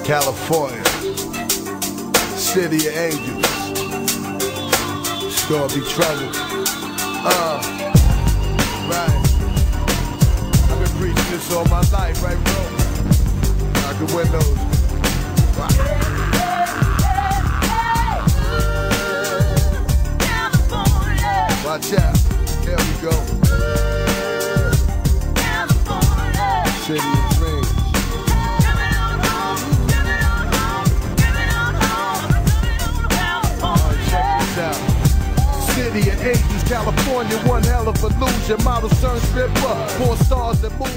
California, city of angels. It's gonna be trouble. Right. I've been preaching this all my life, right, bro? Out the windows. Wow. Watch out. There we go. City of dreams. Check this out. City of angels, California, one hell of illusion. Model sun stripper, 4 stars that move.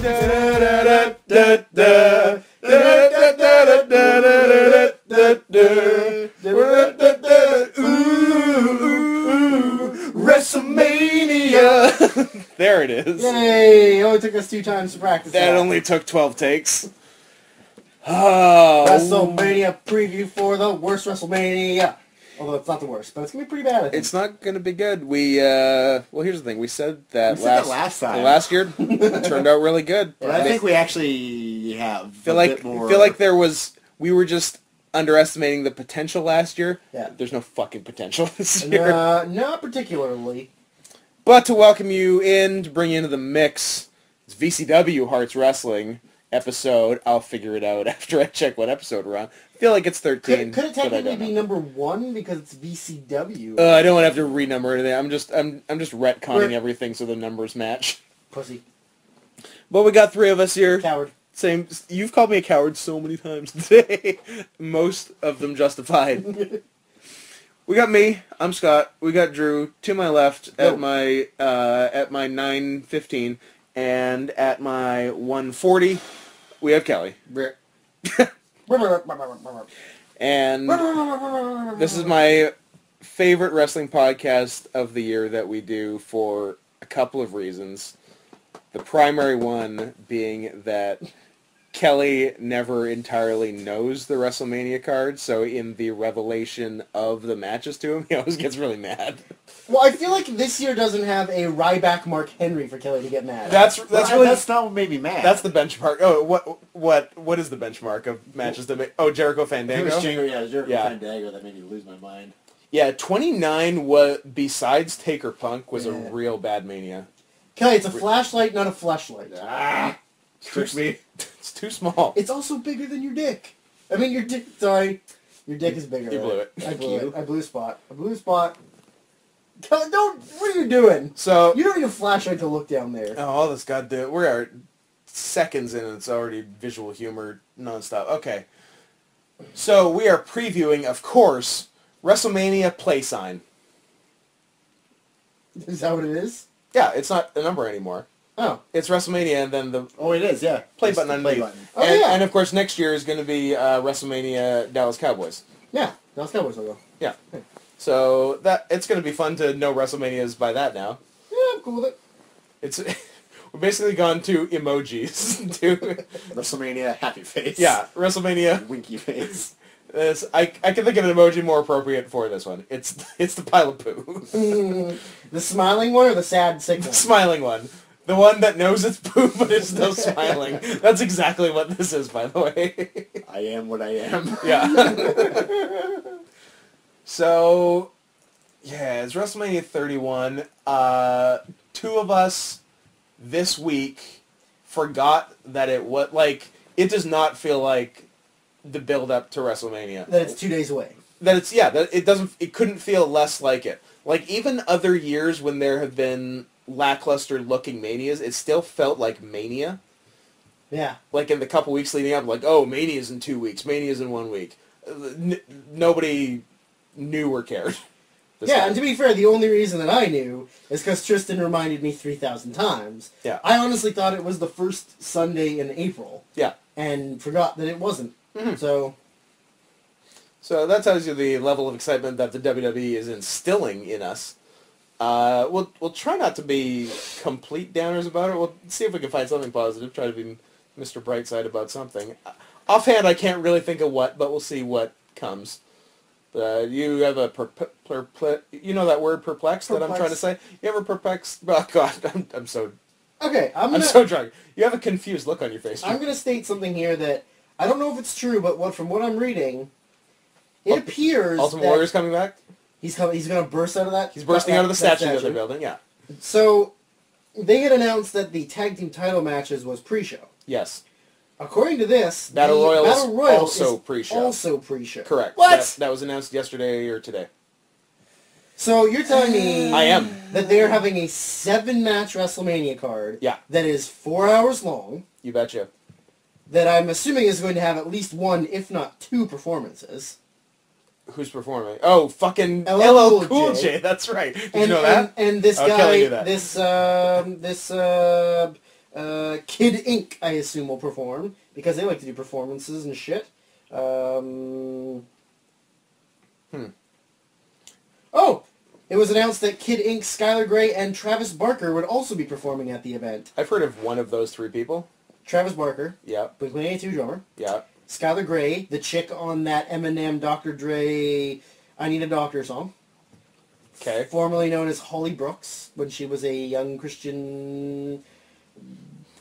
WrestleMania! There it is. Yay! It only took us 2 times to practice That only took 12 takes. Oh. WrestleMania preview for the worst WrestleMania. Although it's not the worst, but it's going to be pretty bad, I think. It's not going to be good. Well, here's the thing. We said that last time. Last year. It turned out really good. But I think we actually have feel like we were just underestimating the potential last year. Yeah. There's no fucking potential this year. Not particularly. But to welcome you in, to bring you into the mix, it's VCW Hearts Wrestling episode. I'll figure it out after I check what episode we're on. I feel like it's 13. Could it technically be number 1 because it's VCW? I don't want to have to renumber anything. I'm just retconning everything so the numbers match. Pussy. But we got 3 of us here. Coward. Same. You've called me a coward so many times today. Most of them justified. We got me. I'm Scott. We got Drew to my left at my 9:15, and at my 1:40 we have Kelly. And this is my favorite wrestling podcast of the year that we do for a couple of reasons. The primary one being that Kelly never entirely knows the WrestleMania card, so in the revelation of the matches to him, he always gets really mad. Well, I feel like this year doesn't have a Ryback Mark Henry for Kelly to get mad at. That's not what made me mad. That's the benchmark. Oh, what is the benchmark of matches that make? Oh, Jericho Fandango. It was Jericho Fandango that made me lose my mind. Yeah, 29 was besides Taker Punk was a real bad Mania. Kelly, it's a flashlight, not a fleshlight. Tricked me. It's too small. It's also bigger than your dick. I mean, your dick. Sorry, your dick is bigger. You blew it. I blew a spot. Kelly, don't. What are you doing? So you don't need a flashlight to look down there. Oh, all this goddamn. We're seconds in, and it's already visual humor nonstop. Okay. So we are previewing, of course, WrestleMania Play Sign. Is that what it is? Yeah, it's not a number anymore. Oh. It's WrestleMania and then the... Oh, it is, yeah. Play button underneath. Oh, yeah. And, of course, next year is going to be WrestleMania Dallas Cowboys. Yeah, Dallas Cowboys logo. Yeah. So it's going to be fun to know WrestleManias by that now. Yeah, I'm cool with it. We've basically gone to emojis. to WrestleMania happy face. Yeah, WrestleMania... winky face. I can think of an emoji more appropriate for this one. It's the pile of poo. The smiling one or the sad sick one? The smiling one. The one that knows it's poo but is still smiling. That's exactly what this is, by the way. I am what I am. Yeah. So, yeah, it's WrestleMania 31. 2 of us this week forgot that it does not feel like the build up to WrestleMania. That it's 2 days away. That it couldn't feel less like it. Like even other years when there have been lackluster looking Manias, it still felt like Mania. Yeah. Like in the couple weeks leading up, like, oh, Mania's in 2 weeks, Mania's in 1 week. Nobody knew or cared. Yeah, and to be fair, the only reason that I knew is because Tristan reminded me 3,000 times. Yeah. I honestly thought it was the first Sunday in April. Yeah. And forgot that it wasn't. Mm-hmm. So that tells you the level of excitement that the WWE is instilling in us. We'll try not to be complete downers about it. We'll see if we can find something positive. Try to be Mr. Brightside about something. Offhand, I can't really think of what, but we'll see what comes. You have a you know that word perplexed that I'm trying to say? You ever perplexed? Oh God, I'm so Okay, I'm so drunk. You have a confused look on your face. I'm gonna state something here that I don't know if it's true, but from what I'm reading, it appears Ultimate that Warrior's coming back? he's gonna burst out of that. He's bursting out of the that statue that they're building, yeah. So they had announced that the tag team title matches was pre-show. Yes. According to this, Battle Royal is also is pre-show. Also pre-show. Correct. What? That was announced yesterday or today. So you're telling me I am. that they're having a 7-match WrestleMania card Yeah. that is 4 hours long, You betcha. that I'm assuming is going to have at least 1, if not 2 performances. Who's performing? Oh, fucking LL LL Cool J. That's right. Did you And, know that? and this Oh, guy, Kelly knew that. this Kid Ink, I assume, will perform, because they like to do performances and shit. Oh! It was announced that Kid Ink, Skylar Grey, and Travis Barker would also be performing at the event. I've heard of one of those 3 people. Travis Barker, Yeah. Blink-182 drummer. Yeah. Skylar Grey, the chick on that Eminem, Dr. Dre, I Need a Doctor song. Okay. Formerly known as Holly Brooks, when she was a young Christian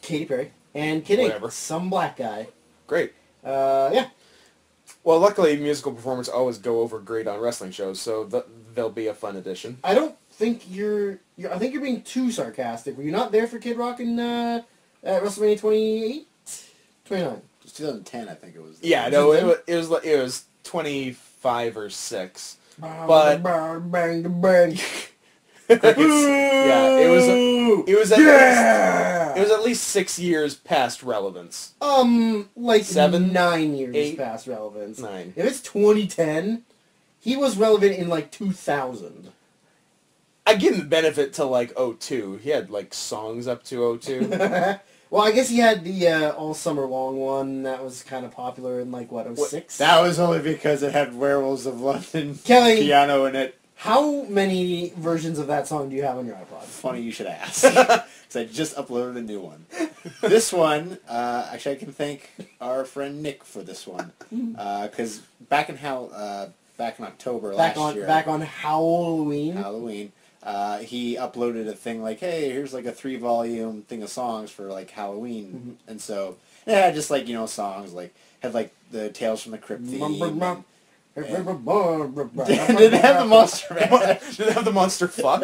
Katy Perry. And Kid Ink, Whatever. some black guy. Great. Yeah. Well, luckily, musical performers always go over great on wrestling shows, so they'll be a fun addition. I don't think I think you're being too sarcastic. Were you not there for Kid Rock at WrestleMania 28? 29. It was 2010, I think it was. Yeah, no, it was 25 or 6. But Bang, bang, bang. yeah, it was at least 6 years past relevance. Like 7, 9 years 8, past relevance. 9. If it's 2010, he was relevant in like 2000. I give him the benefit to like 02. He had like songs up to 02. Well, I guess he had the All Summer Long one that was kind of popular in like, what, 06? That was only because it had Werewolves of London Kelly, piano in it. how many versions of that song do you have on your iPod? Funny you should ask. Because I just uploaded a new one. This one, actually I can thank our friend Nick for this one. Because back in October last year. Back on Halloween. He uploaded a thing like, hey, here's like a 3-volume thing of songs for like Halloween. Mm-hmm. And so, it had just like, songs like, had like the Tales from the Crypt theme. And, did it have the Monster Man? Did it have the monster fuck?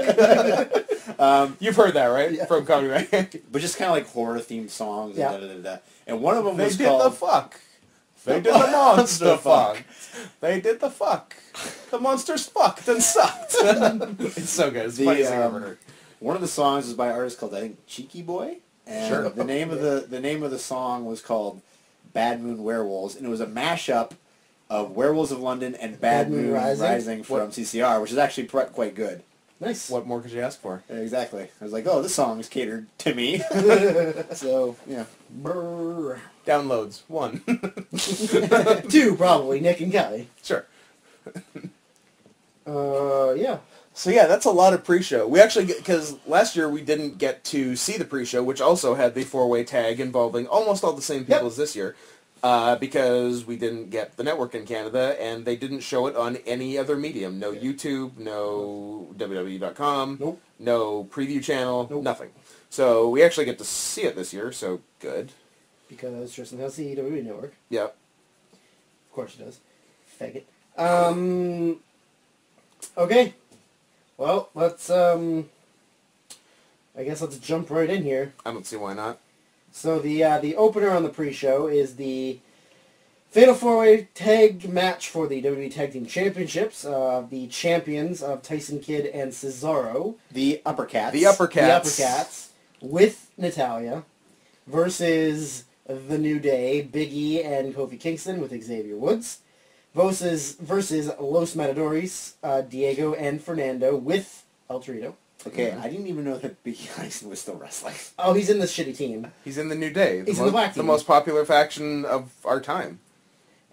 You've heard that, right? Yeah. From Comedy Man. But just kind of like horror-themed songs. Yeah. And, and one of them They was did called... the fuck. They did the monster fuck. They did the fuck. The monsters fucked and sucked. It's so good. It's the funniest thing I've ever heard. One of the songs is by an artist called, I think, Cheeky Boy. And Sure. the name of the song was called Bad Moon Werewolves, and it was a mashup of Werewolves of London and Bad Moon Rising from CCR, which is actually quite good. Nice. What more could you ask for? Exactly. I was like, oh, this song is catered to me. So, yeah. Brrr. Downloads. 1. 2, probably. Nick and Kelly. Sure. Yeah. So yeah, that's a lot of pre-show. We actually, because last year we didn't get to see the pre-show, which also had the 4-way tag involving almost all the same people as this year, because we didn't get the network in Canada, and they didn't show it on any other medium. No YouTube, no www.com, Nope. no preview channel, Nope. nothing. So we actually get to see it this year, so good. Because Tristan has the WWE Network. Yep. Of course he does. Faggot. Okay. Well, let's, I guess let's jump right in here. I don't see why not. So the opener on the pre-show is the Fatal 4-Way Tag match for the WWE Tag Team Championships. The champions of Tyson Kidd and Cesaro. The Uppercats. The Uppercats. The Uppercats with Natalya versus The New Day, Big E and Kofi Kingston with Xavier Woods. Versus Los Matadores, Diego and Fernando with El Torito. Okay, I didn't even know that Big Tyson was still wrestling. Oh, he's in this shitty team. He's in the New Day. He's in the Black The Team. most popular faction of our time.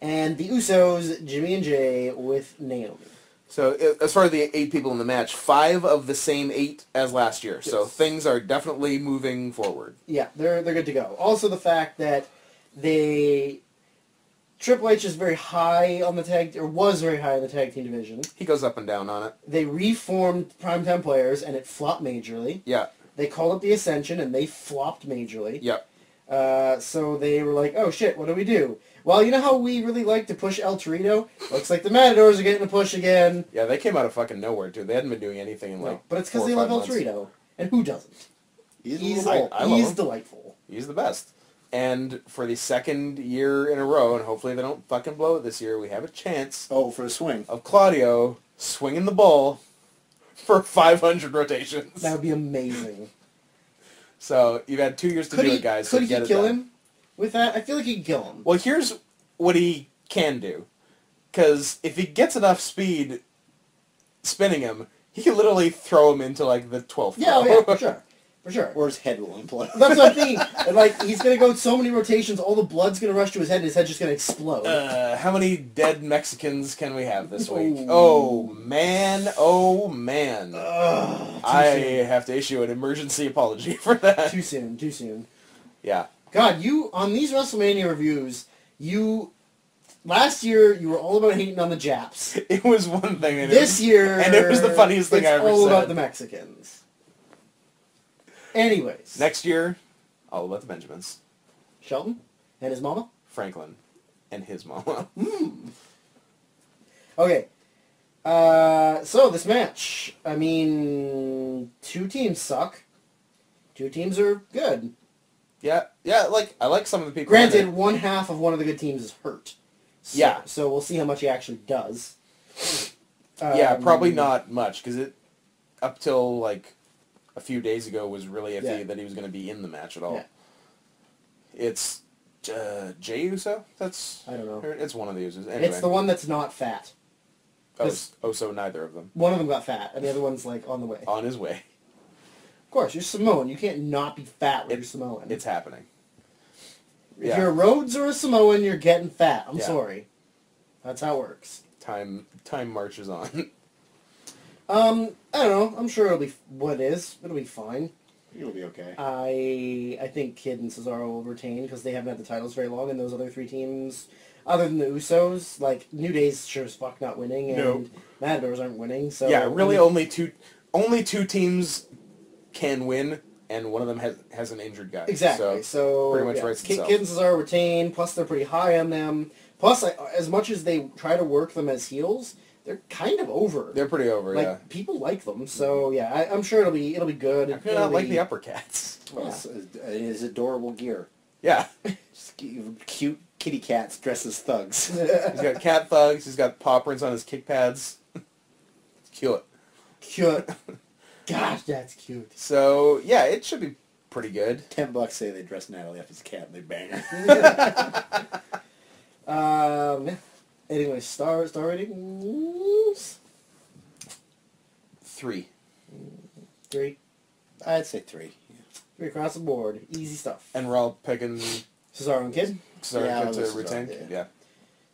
And the Usos, Jimmy and Jay with Naomi. So as far as the 8 people in the match, 5 of the same 8 as last year. So things are definitely moving forward. Yeah, they're good to go. Also the fact that Triple H is very high on the tag, or was very high in the tag team division. He goes up and down on it. They reformed Primetime Players, and it flopped majorly. Yeah. They called up the Ascension, and they flopped majorly. Yep. So they were like, oh shit, what do we do? Well, you know how we really like to push El Torito? Looks like the Matadors are getting a push again. Yeah, they came out of fucking nowhere, too. They hadn't been doing anything in like But it's because 4 they or love 5 El months. Torito. And who doesn't? He's I love he's him. delightful. He's the best. And for the second year in a row, and hopefully they don't fucking blow it this year, we have a chance Oh, for a swing. of Claudio swinging the ball for 500 rotations. That would be amazing. So you've had 2 years to do it, guys. Could so he get it kill done. him with that? I feel like he could kill him. Well, here's what he can do. Because if he gets enough speed spinning him, he can literally throw him into, like, the 12th Yeah, row. oh, yeah, for sure. For sure. Or his head will implode. That's what I'm thinking. And, like, he's going to go so many rotations, all the blood's going to rush to his head, and his head's just going to explode. How many dead Mexicans can we have this week? Ooh. Oh, man. Oh, man. Ugh, I soon. have to issue an emergency apology for that. Too soon, too soon. Yeah. God, you, on these WrestleMania reviews, last year, you were all about hating on the Japs. It was one thing. And This year, and it was the funniest thing it's I ever all said. about the Mexicans. Anyways. Next year, all about the Benjamins. Shelton and his mama? Franklin and his mama. Okay. So this match, I mean, 2 teams suck. 2 teams are good. Yeah, like, I like some of the people. in Granted, it. one half of one of the good teams is hurt. So, Yeah. So we'll see how much he actually does. Yeah, probably not much, because it, up till, like, a few days ago, was really iffy Yeah. that he was going to be in the match at all. Yeah. It's Jey Uso? I don't know. It's one of the Usos. Anyway. It's the one that's not fat. So neither of them. One of them got fat, and the other one's, like, on the way. On his way. Of course, you're Samoan. You can't not be fat when you're Samoan. It's happening. If you're a Rhodes or a Samoan, you're getting fat. I'm Yeah. sorry. That's how it works. Time marches on. I don't know. I'm sure it'll be what it is. It'll be fine. It'll be okay. I think Kid and Cesaro will retain because they haven't had the titles very long, and those other 3 teams, other than the Usos, like New Day's sure as fuck not winning, and No. Matadors aren't winning. So Yeah, really only two teams can win, and one of them has an injured guy. Exactly. So pretty much yeah, writes Kid itself. and Cesaro retain. Plus, they're pretty high on them. Plus, as much as they try to work them as heels, they're kind of over. They're pretty over, like yeah. people like them. So yeah, I'm sure it'll be good. I do not like the upper cats. Well, Yeah. it's his adorable gear. Yeah. Just cute kitty cats dressed as thugs. He's got cat thugs, he's got paw prints on his kick pads. It's cute. Cute. Gosh, that's cute. So, yeah, it should be pretty good. $10 say they dress Natalie up as a cat and they bang her. Yeah. Anyway, star ratings? 3. 3. I'd say 3. Yeah. 3 across the board. Easy stuff. And we're all picking Cesaro and Kid. Yeah, I'll to listen to retain. that, Yeah.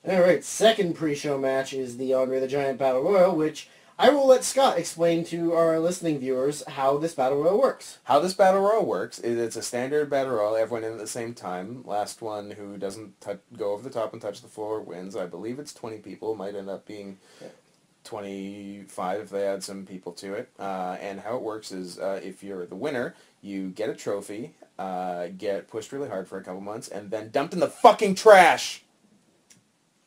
Alright, second pre-show match is the Andre the Giant Battle Royal, which I will let Scott explain to our listening viewers how this Battle Royal works. How this battle royal works is it's a standard battle royal, everyone in at the same time. Last one who doesn't go over the top and touch the floor wins. I believe it's 20 people. Might end up being 25 if they add some people to it. And how it works is if you're the winner, you get a trophy, get pushed really hard for a couple months, and then dumped in the fucking trash.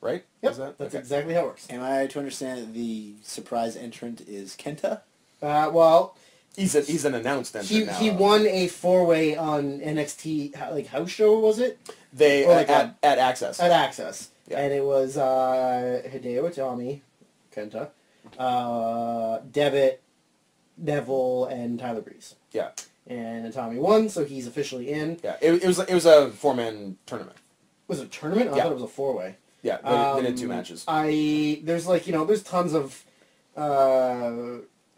Right? Yep, Is that that's okay? exactly how it works. Am I to understand that the surprise entrant is Kenta? Well, He's an announced entrant now. he won a 4-way on NXT, like house show, was it? They or like at Access. At Access. Yeah. And it was Hideo Itami, Kenta, Devitt, Neville, and Tyler Breeze. Yeah. And Itami won, so he's officially in. Yeah. It was a 4-man tournament. Was it a tournament? I Yeah. thought it was a 4-way. Yeah, they did 2 matches. There's there's tons of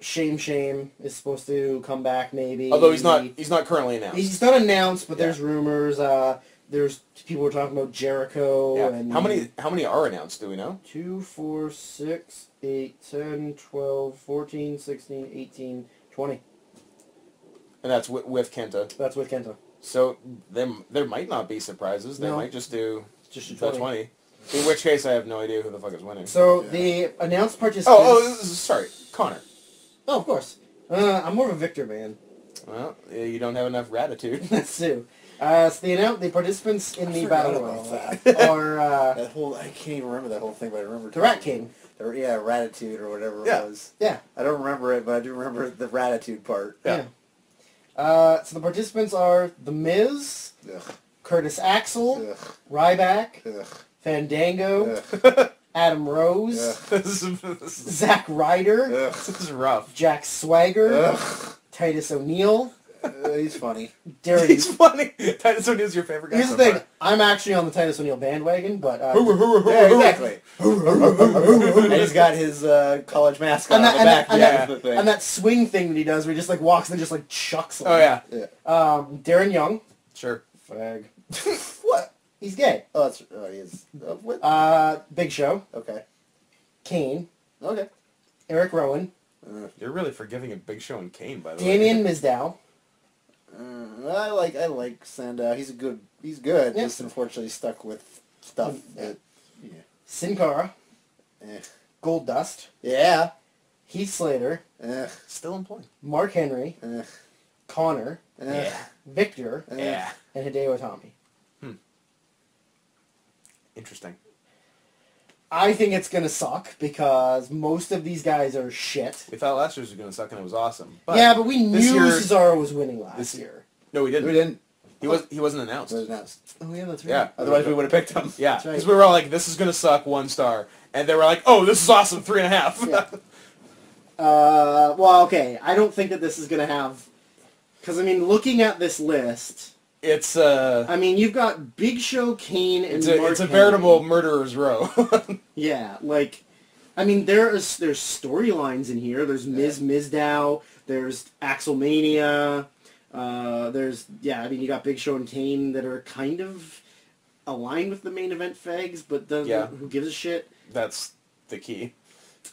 Shame is supposed to come back maybe. Although he's not currently announced. He's not announced, but Yeah. there's rumors. There's people were talking about Jericho Yeah. and How many are announced, do we know? 2, 4, 6, 8, 10, 12, 14, 16, 18, 20. And that's with Kenta. That's with Kenta. So there might not be surprises. They No. might just do Just the 20. 20. In which case I have no idea who the fuck is winning. So Yeah. the announced participants... Sorry, Connor. Oh, of course. I'm more of a Victor man. Well, you don't have enough gratitude. That's true. So the participants in the battle royal are That whole, I can't even remember that whole thing, but I remember the Rat King. Yeah, Ratitude or whatever Yeah. it was. Yeah. I don't remember it, but I do remember the Ratitude part. Yeah. So the participants are The Miz, Ugh. Curtis Axel, Ugh. Ryback, Ugh. Fandango, Ugh. Adam Rose, Ugh. this Zack Ryder, Ugh. is rough. Jack Swagger, Ugh. Titus O'Neil, He's funny. Darren. He's funny. Titus O'Neil's your favorite guy. Here's the so thing. far. I'm actually on the Titus O'Neil bandwagon, but Yeah, exactly. And he's got his college mascot on the back. and that swing thing that he does, where he just like walks and just like chucks him. Oh yeah. Darren Young, Sure. fag. What? He's gay. Oh, he is. What? Big Show, Okay. Kane, Okay. Eric Rowan, You're really forgiving a Big Show and Kane, by the Damian way. Mizdow, I like Sandow. He's good. Yeah. Just unfortunately stuck with stuff. That, Sin Cara, eh. Gold Dust, Yeah. Heath Slater, Still employed. Mark Henry, Connor, Yeah. Victor, Yeah. and Hideo Itami. Interesting. I think it's gonna suck because most of these guys are shit. We thought last year's was going to suck and it was awesome. But Yeah, but we knew this year- Cesaro was winning last this- year. No, we didn't. We didn't. He wasn't announced. It was announced. Oh yeah, that's right. Yeah. Otherwise, we would have picked him. Yeah, That's right. because we were all like, "This is gonna suck, 1 star," and they were like, "Oh, this is awesome, 3.5." Yeah. Well, okay. I don't think that this is gonna have, because I mean, looking at this list, It's I mean, you've got Big Show, Kane, and Mark it's a Henry. veritable murderer's row. Yeah, like, I mean, there's storylines in here. There's Mizdow. There's Axelmania. I mean, you got Big Show and Kane that are kind of aligned with the main event fags, but who gives a shit? That's the key.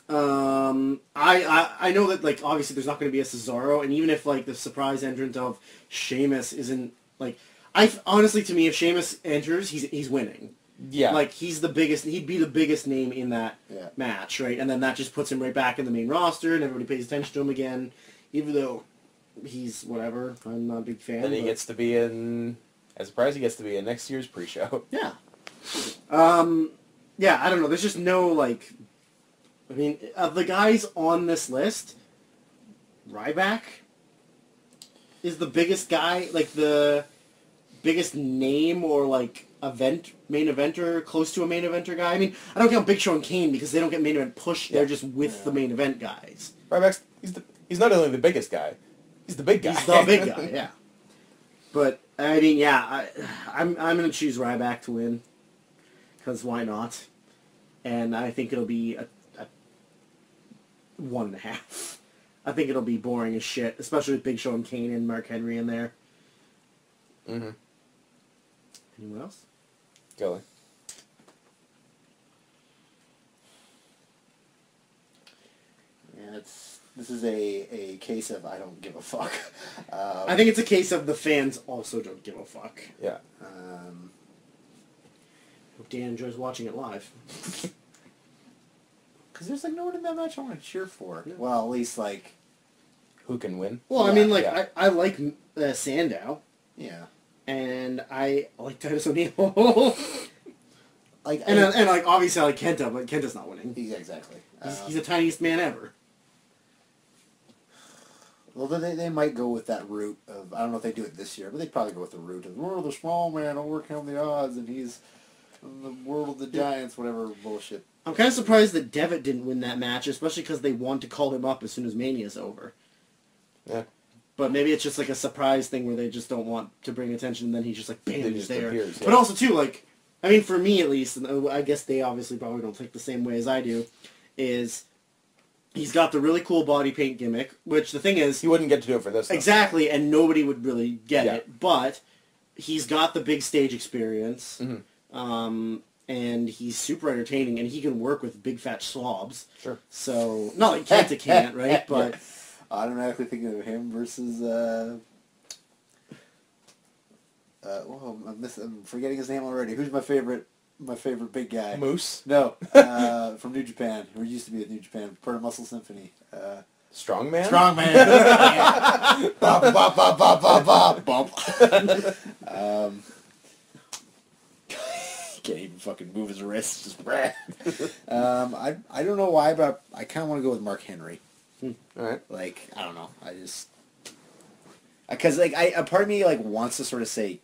I know that, like, obviously there's not going to be a Cesaro, and even if, like, the surprise entrant of Sheamus isn't, like, honestly, to me, if Sheamus enters, he's winning. Yeah. Like, he'd be the biggest name in that Yeah. match, right? And then that just puts him right back in the main roster, and everybody pays attention to him again, even though he's whatever. I'm not a big fan. and he but- gets to be in, as a surprise, he gets to be in next year's pre-show. Yeah. Yeah, I don't know. There's just no, like... I mean, of the guys on this list, Ryback is the biggest guy, like, the biggest name or, like, main eventer, close to a main eventer guy. I mean, I don't count Big Show and Kane because they don't get main event push. They're just with the main event guys. Ryback's, he's not only the biggest guy, he's the big guy. He's the big guy, yeah. But, I mean, yeah, I'm going to choose Ryback to win. Because why not? And I think it'll be a 1.5. I think it'll be boring as shit, especially with Big Show and Kane and Mark Henry in there. Mm-hmm. Anyone else? Go. Yeah, this is a case of I don't give a fuck. I think it's a case of the fans also don't give a fuck. Yeah. Hope Dan enjoys watching it live. Because there's like no one in that match I want to cheer for. Yeah. Well, at least like... Who can win? Well, I mean, like, I like Sandow. Yeah. And I like Titus O'Neil. Like, and like, obviously I like Kenta, but Kenta's not winning. Yeah, exactly. He's the tiniest man ever. Well, they might go with that route of, I don't know if they do it this year, but they'd probably go with the route of, we're the small man, overcome the odds, and he's in the world of the giants, whatever bullshit. I'm kind of surprised that Devitt didn't win that match, especially because they want to call him up as soon as Mania's over. Yeah. But maybe it's just like a surprise thing where they just don't want to bring attention, and then he's just like, bam, He he's just there. appears, yeah. But also, too, like, I mean, for me at least, and I guess they obviously probably don't think the same way as I do, is he's got the really cool body paint gimmick, which the thing is... He wouldn't get to do it for this, though. Exactly, and nobody would really get Yeah. it. But he's got the big stage experience, Mm-hmm. and he's super entertaining, and he can work with big fat slobs. Sure. So, not like Kenta can't, right? But Automatically thinking of him versus, well, I'm forgetting his name already. Who's my favorite big guy? Moose? No, from New Japan, who used to be with New Japan, part of Muscle Symphony. Strongman? Strongman. Yeah. Bop, bop, bop, bop, bop, bop, bop. Can't even fucking move his wrists. Just I don't know why, but I kind of want to go with Mark Henry. All right. Like, I don't know. I just... Because, like, a part of me, like, wants to sort of say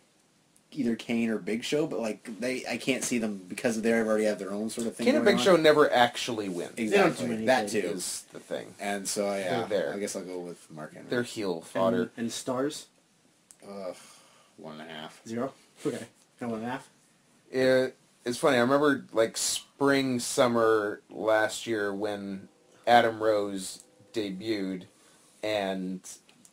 either Kane or Big Show, but, like, I can't see them because they already have their own sort of thing Kane and going Big on. Show never actually win. Exactly. That, too. Is the thing. And so, yeah, They're there. I guess I'll go with Mark Henry. They're heel fodder. And stars? 1.5. 0? Okay. No, 1.5? It's funny. I remember like spring, summer last year when Adam Rose debuted, and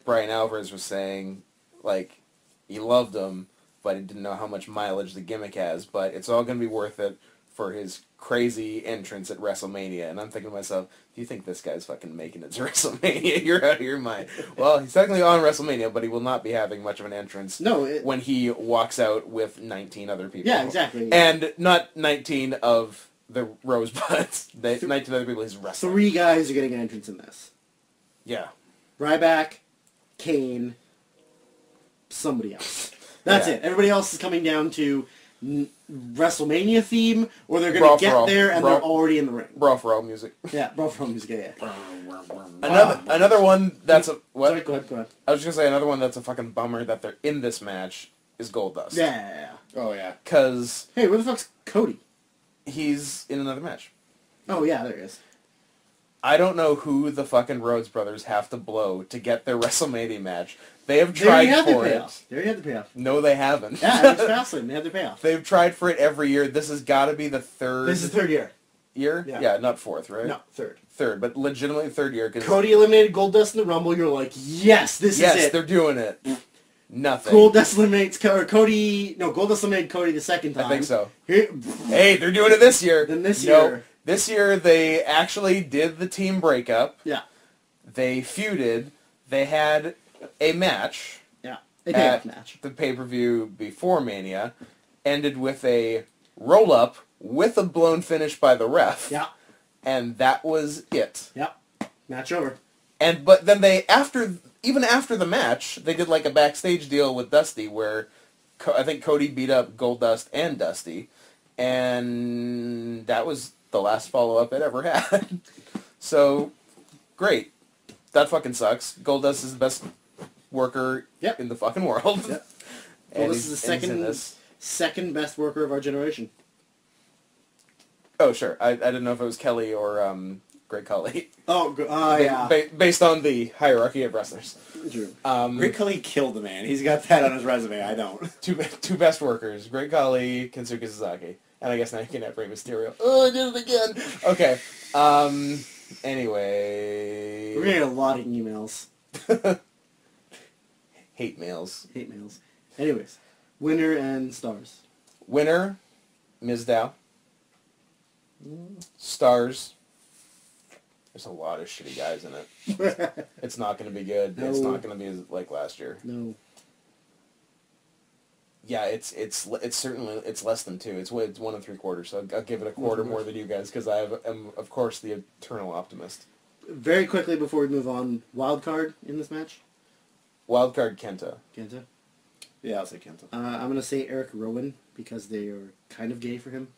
Brian Alvarez was saying like he loved him, but he didn't know how much mileage the gimmick has. But it's all going to be worth it for his crazy entrance at WrestleMania. And I'm thinking to myself, do you think this guy's fucking making it to WrestleMania? You're out of your mind. Well, he's technically on WrestleMania, but he will not be having much of an entrance when he walks out with 19 other people. Yeah, exactly. And not 19 of the Rosebuds. 19 other people he's wrestling. 3 guys are getting an entrance in this. Yeah. Ryback, Kane, somebody else. That's it. Everybody else is coming down to WrestleMania theme, or they're going to get there and they're already in the ring. Brawl for All music. Yeah, Brawl for All music, yeah. Another one that's a... What? Sorry, go ahead. I was just going to say another one that's a fucking bummer that they're in this match is Goldust. Yeah. Oh, yeah. Because... Hey, where the fuck's Cody? He's in another match. Oh, yeah, there he is. I don't know who the fucking Rhodes brothers have to blow to get their WrestleMania match. They have tried for it. They already had the payoff. No, they haven't. Yeah, it was Fastlane. They had the payoff. They've tried for it every year. This has got to be the third... This is the 3rd year. Year? Yeah. Not 4th, right? No, 3rd. 3rd, but legitimately 3rd year. Cause Cody eliminated Goldust in the Rumble. You're like, yes, this is it. Yes, they're doing it. Nothing. Goldust eliminates Cody... No, Goldust eliminated Cody the 2nd time. I think so. Here, Hey, they're doing it this year. Then this No, year... This year they actually did the team breakup. Yeah. They feuded. They had a match. Yeah. A payoff match. The pay-per-view before Mania. Ended with a roll-up with a blown finish by the ref. Yeah. And that was it. Yeah. Match over. But then they, even after the match, they did like a backstage deal with Dusty where I think Cody beat up Goldust and Dusty. And that was the last follow-up it ever had. So, great. That fucking sucks. Goldust is the best worker in the fucking world. Yep. And Goldust is the second best worker of our generation. Oh, sure. I didn't know if it was Kelly or Great Khali. Oh, yeah. Based on the hierarchy of wrestlers. True. Great Khali killed the man. He's got that on his resume. I don't. Two best workers. Great Khali, Kensuke Sasaki. And I guess now you can have Rey Mysterio. Oh, I did it again. Okay. Anyway. We're getting a lot of emails. Hate mails. Anyways. Winner and stars. Winner, Ms. Dow. Stars. There's a lot of shitty guys in it. It's not going to be good. No. It's not going to be like last year. No. Yeah, it's certainly less than 2. It's 1 3/4. So I'll give it a quarter more than you guys because am of course the eternal optimist. Very quickly before we move on, wild card in this match. Wildcard Kenta. Kenta. Yeah, I'll say Kenta. I'm gonna say Eric Rowan because they are kind of gay for him.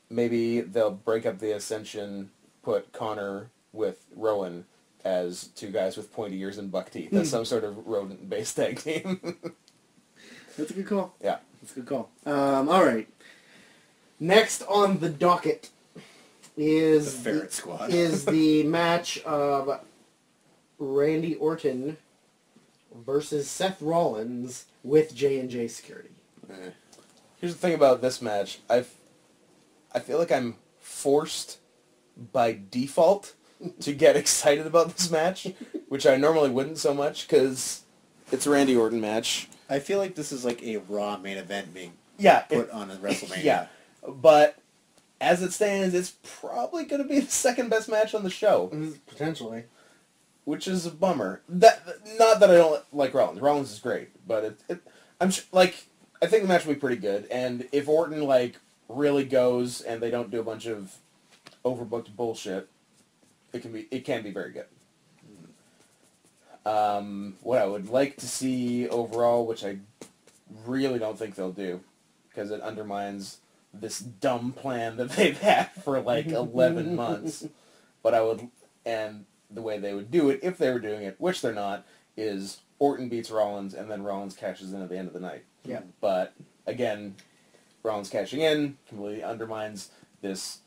Maybe they'll break up the Ascension, put Connor with Rowan as 2 guys with pointy ears and buck teeth. That's some sort of rodent-based tag team. That's a good call. Yeah. That's a good call. All right. Next on the docket is the Ferret Squad. Is the match of Randy Orton versus Seth Rollins with J&J Security. Here's the thing about this match. I feel like I'm forced by default to get excited about this match, which I normally wouldn't so much because it's a Randy Orton match. I feel like this is like a Raw main event being put on a WrestleMania. Yeah, but as it stands, it's probably going to be the second best match on the show. Potentially. Which is a bummer. Not that I don't like Rollins. Rollins is great, but I think the match will be pretty good. And if Orton really goes and they don't do a bunch of overbooked bullshit, it can be very good. What I would like to see overall, which I really don't think they'll do, because it undermines this dumb plan that they've had for like 11 months. But and the way they would do it, if they were doing it, which they're not, is Orton beats Rollins and then Rollins cashes in at the end of the night. Yeah. But, again, Rollins cashing in completely undermines this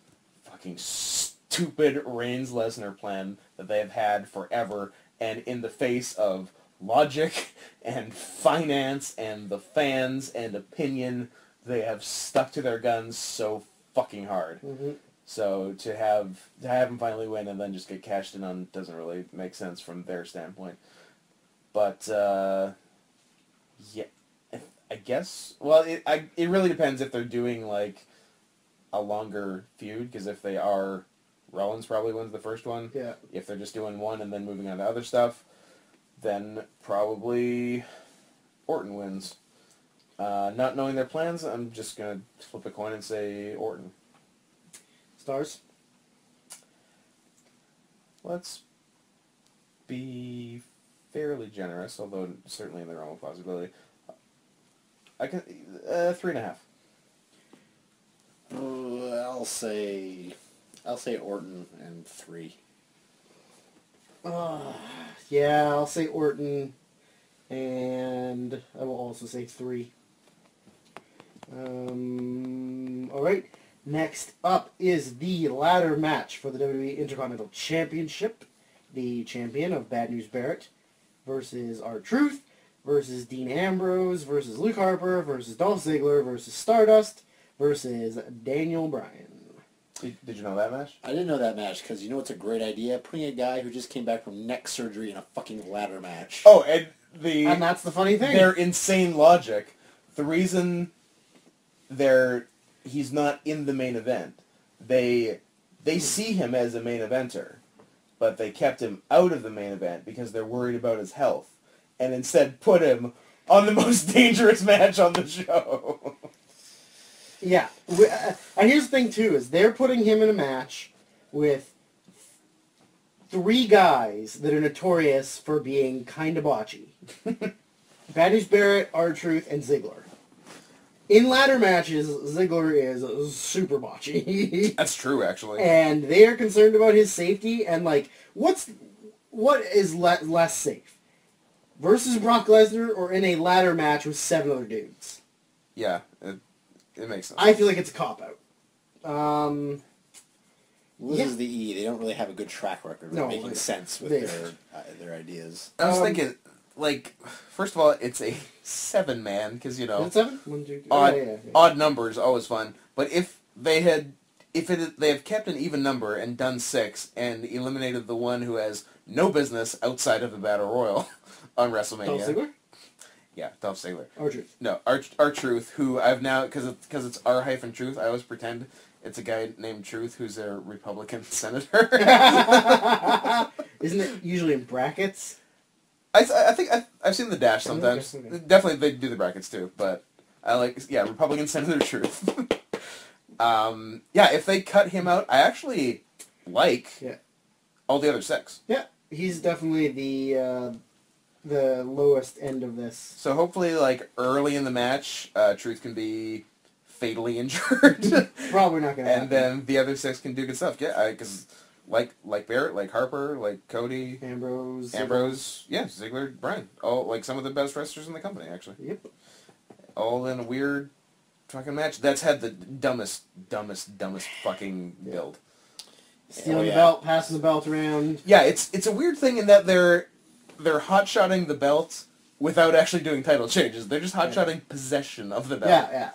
fucking stupid Reigns-Lesnar plan that they have had forever, and in the face of logic and finance and the fans and opinion, they have stuck to their guns so fucking hard. Mm-hmm. So to have him finally win and then just get cashed in on doesn't really make sense from their standpoint. But yeah, I guess. Well, it really depends if they're doing like a longer feud, because if they are, Rollins probably wins the first one. Yeah. If they're just doing one and then moving on to other stuff, then probably Orton wins. Not knowing their plans, I'm just gonna flip a coin and say Orton. Stars? Let's be fairly generous, although certainly in the realm of possibility. I can 3.5. I'll say Orton and 3. Yeah, I'll say Orton, and I will also say 3. All right. Next up is the ladder match for the WWE Intercontinental Championship. The champion of Bad News Barrett versus R-Truth versus Dean Ambrose versus Luke Harper versus Dolph Ziggler versus Stardust versus Daniel Bryan. Did you know that match? I didn't know that match, because you know what's a great idea? Putting a guy who just came back from neck surgery in a fucking ladder match. Oh, and that's the funny thing. Their insane logic. The reason he's not in the main event, they see him as a main eventer, but they kept him out of the main event because they're worried about his health, and instead put him on the most dangerous match on the show. Yeah. And here's the thing, too, is they're putting him in a match with 3 guys that are notorious for being kind of botchy. Bad News Barrett, R-Truth, and Ziggler. In ladder matches, Ziggler is super botchy. That's true, actually. And they are concerned about his safety, and, like, what is less safe? Versus Brock Lesnar, or in a ladder match with 7 other dudes? Yeah, it makes sense. I feel like it's a cop-out. This is the E. They don't really have a good track record of making sense with their ideas. I was thinking, like, first of all, it's a 7-man, because, you know, is it 7? 1, 2, 3. Odd numbers always fun. But if they have kept an even number and done 6 and eliminated the one who has no business outside of the Battle Royal on WrestleMania. Dolph Ziggler? Yeah, Dolph Ziggler. R-Truth. No, R-Truth, who I've now, because it's R-Truth, I always pretend it's a guy named Truth who's a Republican senator. Isn't it usually in brackets? I think I've seen the dash sometimes. Okay. Definitely they do the brackets too, but I like, Republican Senator Truth. If they cut him out, I actually like all the other 6. Yeah, he's definitely the lowest end of this. So hopefully, like, early in the match, Truth can be fatally injured. Probably not going to happen. And then the other 6 can do good stuff. Yeah, because like Barrett, like Harper, like Cody, Ambrose, Ziggler, Bryan, all like some of the best wrestlers in the company, actually. Yep. All in a weird fucking match that's had the dumbest fucking build. Stealing the belt, passing the belt around. Yeah, it's a weird thing in that they're hot-shotting the belt without actually doing title changes. They're just hot-shotting possession of the belt. Yeah.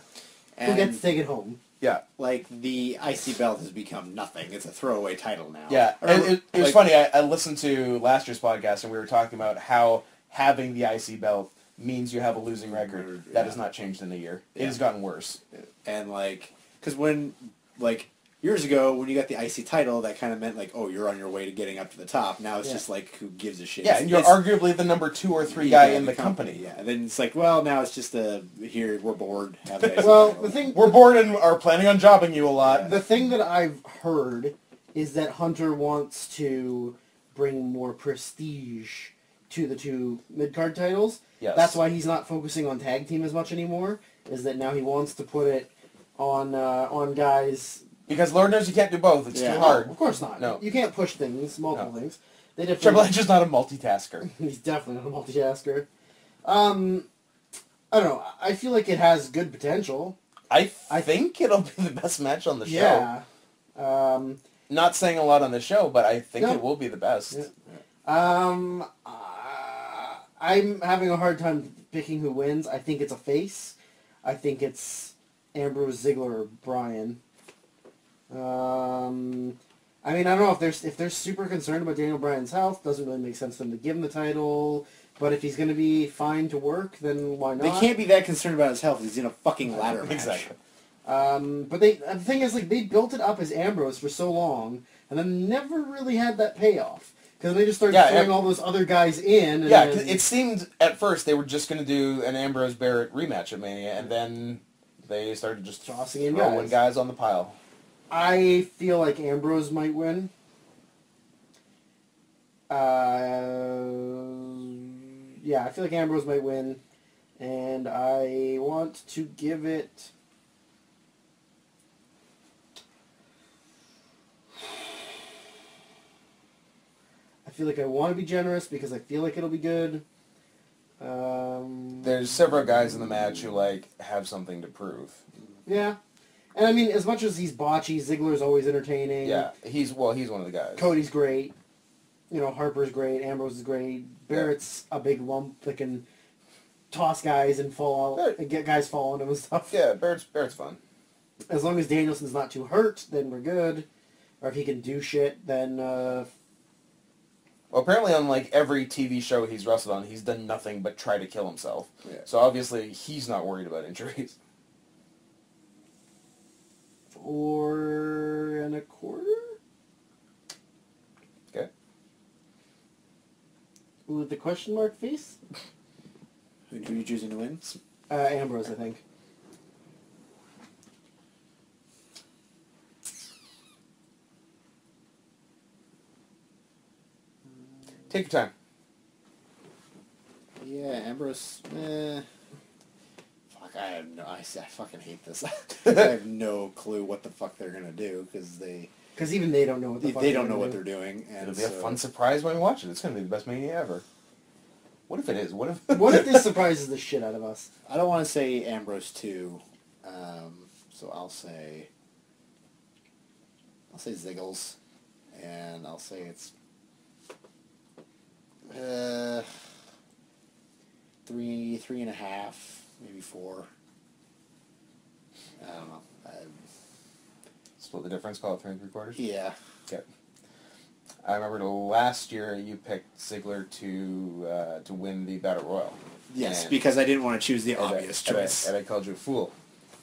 And Who gets to take it home? Yeah. Like, the IC belt has become nothing. It's a throwaway title now. Yeah, and it was funny. I listened to last year's podcast, and we were talking about how having the IC belt means you have a losing record. That has not changed in a year. It has gotten worse. And, like, because when, like, years ago, when you got the IC title, that kind of meant, like, oh, you're on your way to getting up to the top. Now it's just, like, who gives a shit? Yeah, and you're arguably the number 2 or 3 guy in the company. Yeah, and then it's like, well, now it's just here, we're bored. Have the IC Well, title. the thing... We're bored and are planning on jobbing you a lot. The thing that I've heard is that Hunter wants to bring more prestige to the two mid-card titles. Yes. That's why he's not focusing on tag team as much anymore, is that now he wants to put it on guys... Because Lord knows you can't do both. It's too No, hard. of course not. No. You can't push things, multiple things. They Triple H is not a multitasker. He's definitely not a multitasker. I don't know. I feel like it has good potential. I think it'll be the best match on the show. Yeah. Not saying a lot on the show, but I think No. it will be the best. Yeah. I'm having a hard time picking who wins. I think it's a face. I think it's Ambrose, Ziggler, or Bryan. I mean, I don't know if they're super concerned about Daniel Bryan's health. Doesn't really make sense for them to give him the title. But if he's going to be fine to work, then why not? They can't be that concerned about his health. He's in a fucking ladder match. Exactly. But the thing is, like, they built it up as Ambrose for so long, and then never really had that payoff. Because they just started throwing all those other guys in. And Yeah, 'cause it seemed at first they were just going to do an Ambrose Barrett rematch at Mania, and then they started just tossing in throwing guys on the pile. I feel like Ambrose might win. Yeah, I feel like Ambrose might win, and I want to give it... I feel like I want to be generous because I feel like it'll be good. There's several guys in the match who have something to prove. Yeah. And I mean, as much as he's botchy, Ziggler's always entertaining. Yeah, he's one of the guys. Cody's great. You know, Harper's great. Ambrose is great. Barrett's a big lump that can toss guys and fall out and get guys falling him and stuff. Yeah, Barrett's fun. As long as Danielson's not too hurt, then we're good. Or if he can do shit, then... Well, apparently on every TV show he's wrestled on, he's done nothing but try to kill himself. Yeah. So obviously he's not worried about injuries. 4 1/4? Okay. With the question mark face? Who are you choosing to win? Ambrose, I think. Take your time. Yeah, Ambrose. Fuck, I fucking hate this. I have no clue what the fuck they're gonna do Because even they don't know what the fuck they don't know what they're doing. And It'll be a fun surprise when we watch it. It's going to be the best Mania ever. What if it is? What if... What if this surprises the shit out of us? I don't want to say Ambrose 2, so I'll say Ziggles, and I'll say it's 3.5, maybe 4. I don't know. Split the difference, call it 3 3/4? Yeah. Okay. I remember last year you picked Ziggler to win the Battle Royal. Yes, And- because I didn't want to choose the obvious choice. And I called you a fool.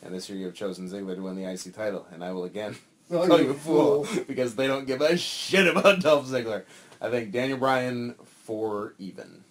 And this year you have chosen Ziggler to win the IC title. And I will again Well, call you a fool. Because they don't give a shit about Dolph Ziggler. I think Daniel Bryan 4 even.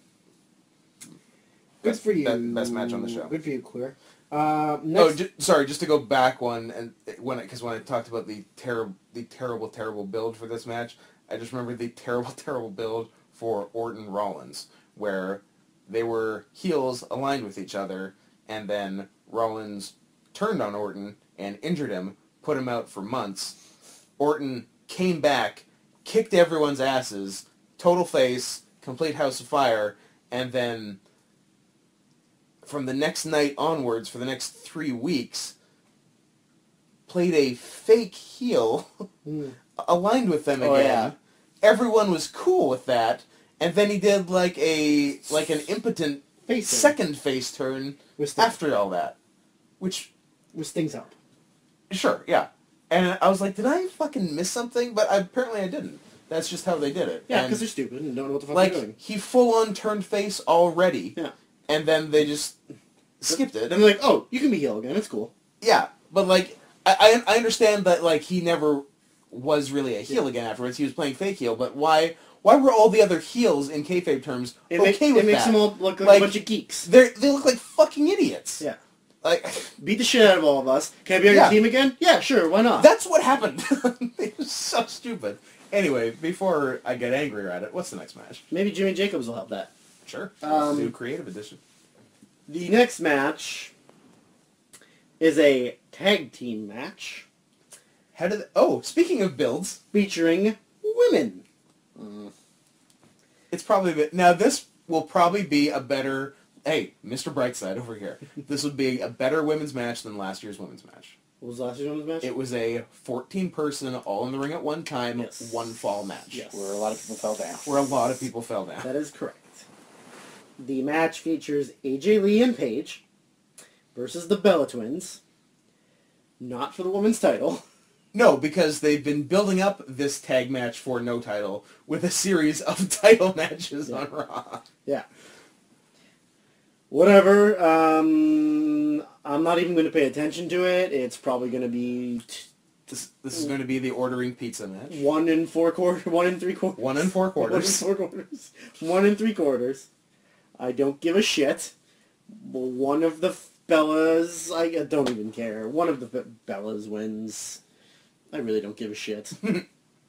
Good for you. Best match on the show. Good for you, Queer. Oh, Next, sorry, just to go back one, and when I talked about the terrible build for this match, I just remember the terrible build for Orton Rollins, where they were heels aligned with each other, and then Rollins turned on Orton and injured him, put him out for months. Orton came back, kicked everyone's asses, total face, complete House of Fire, and then from the next night onwards, for the next 3 weeks, played a fake heel aligned with them again. Yeah. Everyone was cool with that, and then he did an impotent face turn. second face turn With Sting. after all that. Which, With Sting's help. sure, yeah. And I was like, did I fucking miss something? But apparently I didn't. That's just how they did it. Yeah, And, because they're stupid and don't know what the fuck they're doing. he full-on turned face already. Yeah. And then they just skipped it. And they're like, oh, you can be heel again. It's cool. Yeah, but I understand that he never was really a heel again afterwards. He was playing fake heel, but why were all the other heels in kayfabe terms It with makes that? them all look like a bunch of geeks. They look like fucking idiots. Yeah. Like Beat the shit out of all of us. Can I be on your team again? Yeah, sure. Why not? that's what happened. It was so stupid. Anyway, before I get angrier at it, what's the next match? Maybe Jimmy Jacobs will help that. Sure. Um, New creative edition. The next match is a tag team match How did? Oh, speaking of builds, featuring women. it's probably now this will probably be a better. Hey, Mr. Brightside over here. This would be a better women's match than last year's women's match. What was last year's women's match? It was a 14-person, all in the ring at one time, Yes. one fall match. Yes. Where a lot of people fell down. Where a lot of people fell down. That is correct. The match features AJ Lee and Paige versus the Bella Twins. Not for the women's title. No, because they've been building up this tag match for no title with a series of title matches on Raw. Yeah. Whatever. I'm not even going to pay attention to it. It's probably going to be This is going to be the ordering pizza match. 1 and 4 quarters. 1 and 3 quarters. 1 and 4 quarters. 1 and 4 quarters. 1 and 3 quarters. I don't give a shit. One of the Bellas, I don't even care. One of the Bellas wins. I really don't give a shit.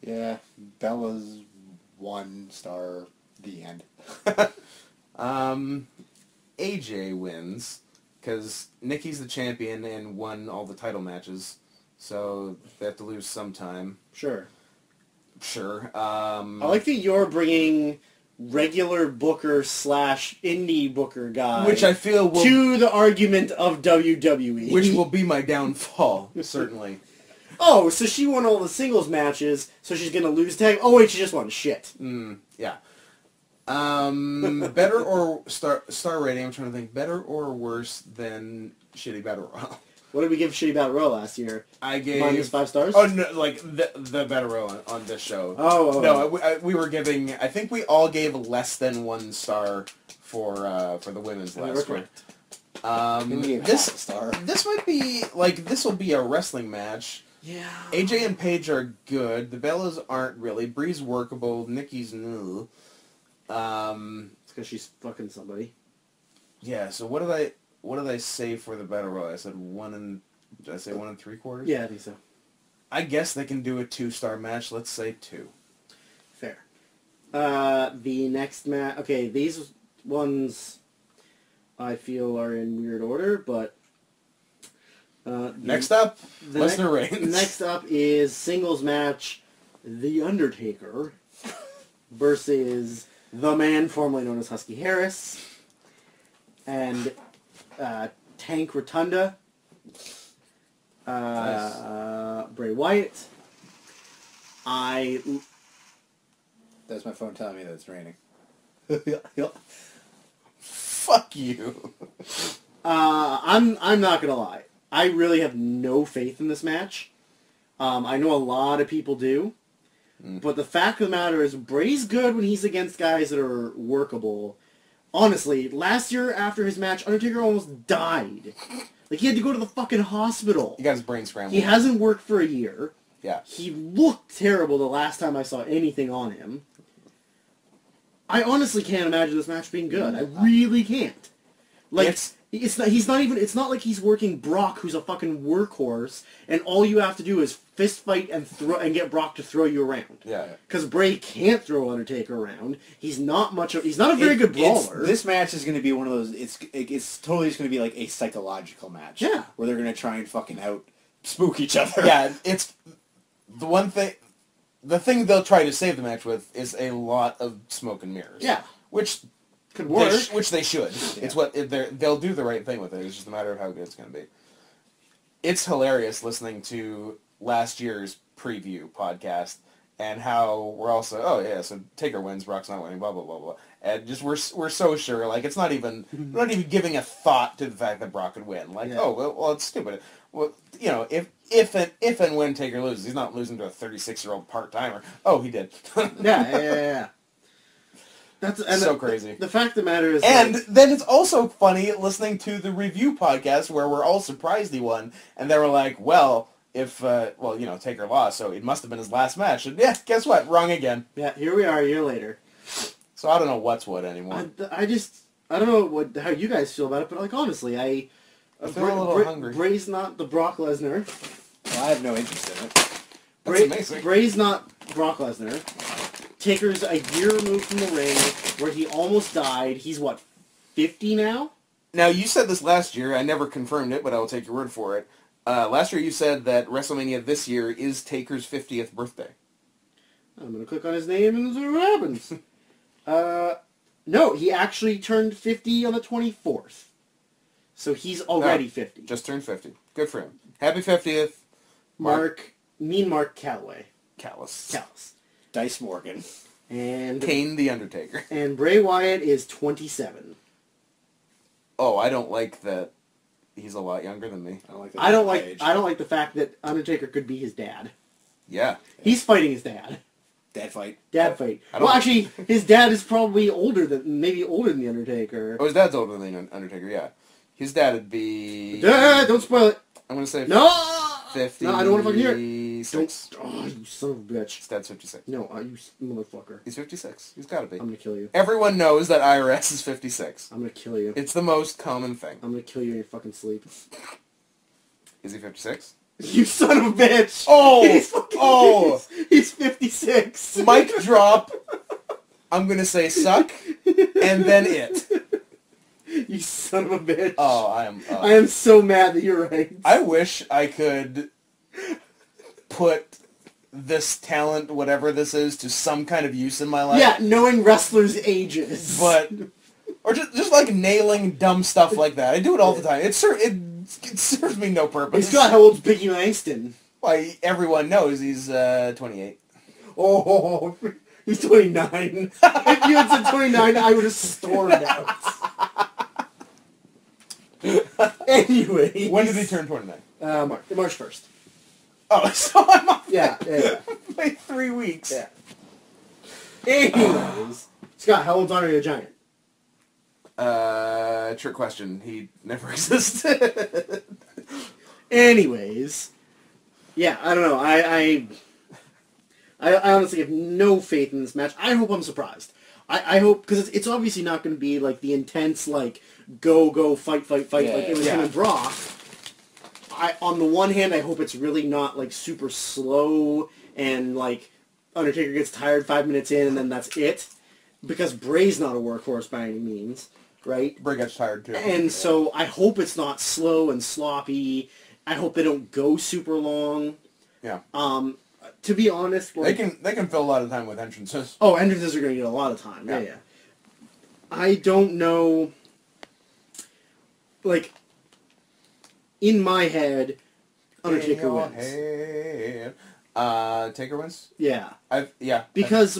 Yeah, Bella's 1 star. The end. AJ wins because Nikki's the champion and won all the title matches, so they have to lose sometime. Sure. Sure. I like that you're bringing regular booker / indie booker guy which I feel will, to the argument of WWE. which will be my downfall, certainly. Oh, so she won all the singles matches, so she's gonna lose tag. Oh wait, she just won shit. Yeah. Better or star rating? I'm trying to think. Better or worse than Shitty Battle Royal? What did we give Shitty Battle Royal last year? I gave -5 stars. Oh no, like the Battle Royal on this show. Oh. No, we were giving. I think we all gave less than 1 star for the women's last year. This star. This might be like this will be a wrestling match. Yeah. AJ and Paige are good. The Bellas aren't really. Bree's workable. Nikki's new. It's because she's fucking somebody. Yeah. So what did I say for the Battle Royal? I said 1 and. Did I say 1 and 3 quarters? Yeah, I think so. I guess they can do a 2-star match. Let's say 2. Fair. The next match. Okay, these ones I feel are in weird order, but Next up, the listener ratings. Next up is singles match: The Undertaker versus the man formerly known as Husky Harris and Tank Rotunda, Bray Wyatt. That's my phone telling me that it's raining. Fuck you. I'm not gonna lie. I really have no faith in this match. I know a lot of people do. But the fact of the matter is, Bray's good when he's against guys that are workable. Honestly, last year after his match, Undertaker almost died. Like, he had to go to the fucking hospital. You got his brain scrambled. He hasn't worked for a year. Yeah. He looked terrible the last time I saw anything on him. I honestly can't imagine this match being good. I really can't. Like, it's not like he's working Brock, who's a fucking workhorse, and all you have to do is fist fight and get Brock to throw you around. Yeah. Because Bray can't throw Undertaker around. He's not a very good brawler. This match is going to be one of those. It's totally just going to be like a psychological match. Yeah. Where they're going to try and fucking spook each other. Yeah, it's the one thing. The thing they'll try to save the match with is a lot of smoke and mirrors. Yeah. Which could work. Which they should. Yeah. It's what they'll do the right thing with it. It's just a matter of how good it's going to be. It's hilarious listening to last year's preview podcast and how we're also so Taker wins, Brock's not winning, blah blah blah blah, and just we're so sure, like it's not even we're not even giving a thought to the fact that Brock could win. Like well it's stupid. Well, you know, if and when Taker loses, he's not losing to a 36-year-old part-timer. Oh, he did. Yeah. That's so crazy. The fact of the matter is, and then it's also funny listening to the review podcast where we're all surprised he won, and they were like, well, if Taker lost, so it must have been his last match. And yeah, guess what? Wrong again. Yeah, here we are a year later. So I don't know what's what anymore. I don't know how you guys feel about it, but like honestly, I feel a little hungry. Bray's not the Brock Lesnar. Well, I have no interest in it. That's amazing. Bray's not Brock Lesnar. Taker's a year removed from the ring, where he almost died. He's, what, 50 now? Now, you said this last year. I never confirmed it, but I will take your word for it. Last year you said that WrestleMania this year is Taker's 50th birthday. I'm going to click on his name and see what happens. No, he actually turned 50 on the 24th. So he's already 50. Just turned 50. Good for him. Happy 50th. Mark Calloway. Callis. Dice Morgan. And Kane the Undertaker. And Bray Wyatt is 27. Oh, I don't like that he's a lot younger than me. I don't like the fact that Undertaker could be his dad. Yeah. He's fighting his dad. Dad fight. Well, actually, his dad is probably older than the Undertaker. Oh, his dad's older than the Undertaker, yeah. His dad would be... Dad, don't spoil it. I'm going to say... No! 50. No, I don't want to fucking hear it. Don't. Oh, you son of a bitch. His dad's 56. No, you motherfucker. He's 56. He's got to be. I'm going to kill you. Everyone knows that IRS is 56. I'm going to kill you. It's the most common thing. I'm going to kill you in your fucking sleep. Is he 56? You son of a bitch! Oh! He's 56. Mic drop. I'm going to say suck, and then it. You son of a bitch. Oh, I am so mad that you're right. I wish I could put this talent, whatever this is, to some kind of use in my life. Yeah, knowing wrestlers' ages. But, or just like nailing dumb stuff like that. I do it all the time. It serves me no purpose. He's got how old's Biggie Langston? Why, everyone knows he's 28. Oh, he's 29. If you had said 29, I would have stormed out. Anyway. When did he turn 29? March 1st. Oh, so I'm off Yeah. by 3 weeks. Yeah. Anyways. Scott, how old's Andre the Giant? Trick question. He never existed. Anyways. Yeah, I don't know. I honestly have no faith in this match. I hope I'm surprised. I hope, because it's obviously not going to be like the intense, like, go, fight, like it was him and Brock. On the one hand, I hope it's really not, like, super slow and, like, Undertaker gets tired 5 minutes in and then that's it. Because Bray's not a workhorse by any means, right? Bray gets tired, too. And so I hope it's not slow and sloppy. I hope they don't go super long. Yeah. To be honest, like, they can fill a lot of time with entrances. Oh, entrances are going to get a lot of time. Yeah. I don't know. Like, in my head, Undertaker wins. Taker wins? Yeah. Because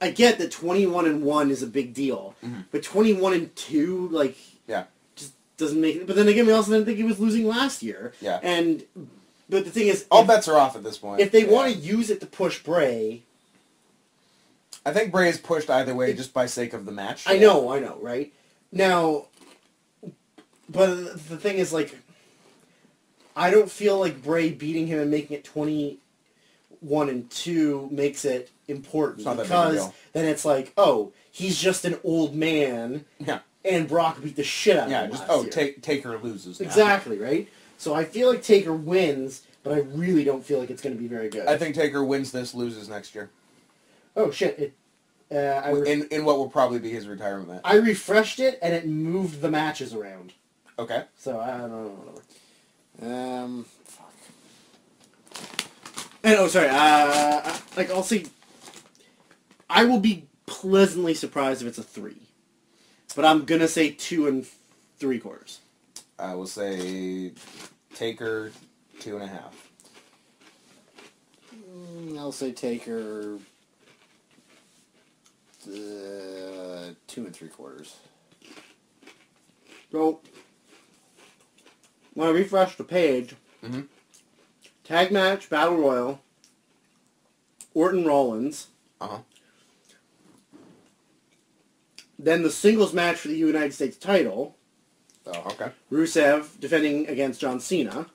I get that 21-1 is a big deal, but 21-2, like, just doesn't make it. But then again, we also didn't think he was losing last year. Yeah. But the thing is, all bets are off at this point. If they want to use it to push Bray, I think Bray is pushed either way just by sake of the match. I know, right? Now, but the thing is, like, I don't feel like Bray beating him and making it 21-2 makes it important. It's not that big a because deal. Then it's like, oh, he's just an old man. Yeah. And Brock beat the shit out of him last year. Taker loses now. Exactly, right? So I feel like Taker wins, but I really don't feel like it's going to be very good. I think Taker wins this, loses next year. Oh, shit. In what will probably be his retirement match. I refreshed it, and it moved the matches around. Okay. So, I don't know, whatever. Fuck. And, I'll say, I will be pleasantly surprised if it's a 3. But I'm going to say 2 3/4. I will say Taker 2.5. I'll say Taker 2 3/4. So, when I refresh the page, tag match, Battle Royal, Orton Rollins. Then the singles match for the United States title. Oh, okay. Rusev defending against John Cena.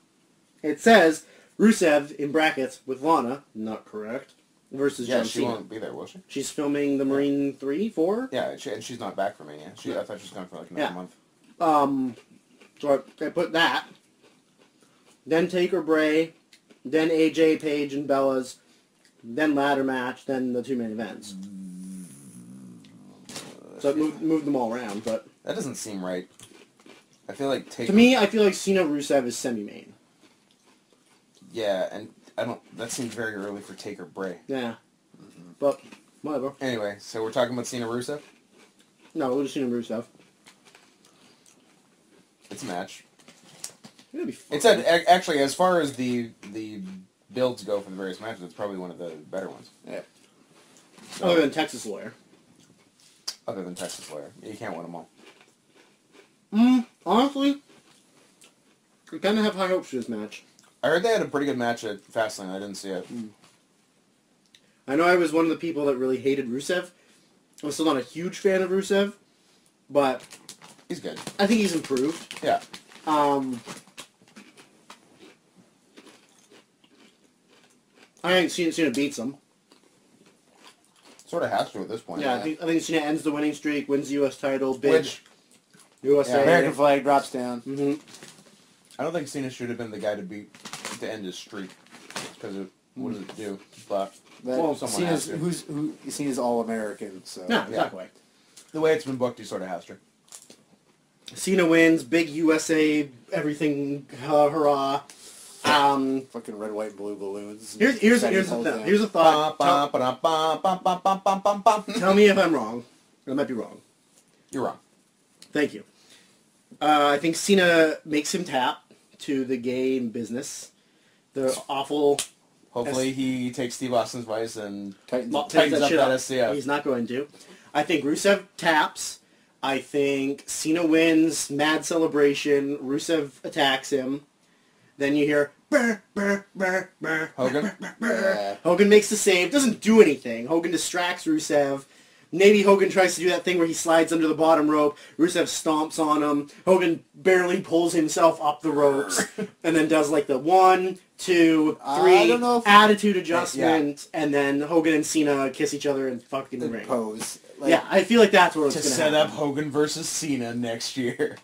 It says Rusev, in brackets, with Lana, not correct, versus John Cena. Yeah, she won't be there, will she? She's filming the Marine 3, 4? Yeah, and she's not back for Mania. I thought she was gone for like another month. So I put that. Then Taker Bray. Then AJ, Paige, and Bella's then ladder match, then the 2 main events. So it moved them all around, but... That doesn't seem right. I feel like Taker... To me, I feel like Cena Rusev is semi-main. Yeah, and I don't... That seems very early for Taker Bray. Yeah. But, whatever. Anyway, so we're talking about Cena Rusev? No, we'll just Cena Rusev. It's a match. It'll be fun. It's actually, as far as the builds go for the various matches, it's probably one of the better ones. Yeah. Other than Texas Lawyer. Other than Texas Lawyer. You can't win them all. Honestly, I kind of have high hopes for this match. I heard they had a pretty good match at Fastlane. I didn't see it. I know I was one of the people that really hated Rusev. I'm still not a huge fan of Rusev, but He's good. I think he's improved. Yeah. I think Cena beats him. Sort of has to at this point. Yeah, I think Cena ends the winning streak, wins the U.S. title, big Which, USA. Yeah, American flag drops down. Mm-hmm. I don't think Cena should have been the guy to end his streak. Because what does it do? But Well, someone has Cena's, to. Cena's all-American, so... Yeah, exactly. The way it's been booked, he sort of has to. Cena wins, big USA, everything, hurrah. Fucking red, white, and blue balloons. Here's a thought. Tell me if I'm wrong. I might be wrong. You're wrong. Thank you. I think Cena makes him tap to the gay business. The awful... Hopefully he takes Steve Austin's advice and Titans tightens up shit that up. SCF. He's not going to. I think Rusev taps. I think Cena wins. Mad celebration. Rusev attacks him. Then you hear... Brr, brr, brr, brr, Hogan? brr, brr, brr. Yeah. Hogan makes the save. Doesn't do anything. Hogan distracts Rusev. Maybe Hogan tries to do that thing where he slides under the bottom rope. Rusev stomps on him. Hogan barely pulls himself up the ropes. And then does like the 1, 2, 3 I don't know if- attitude adjustment. And then Hogan and Cena kiss each other in fucking The ring. pose. Like, Yeah, I feel like that's where it's To going to set happen. up Hogan versus Cena next year.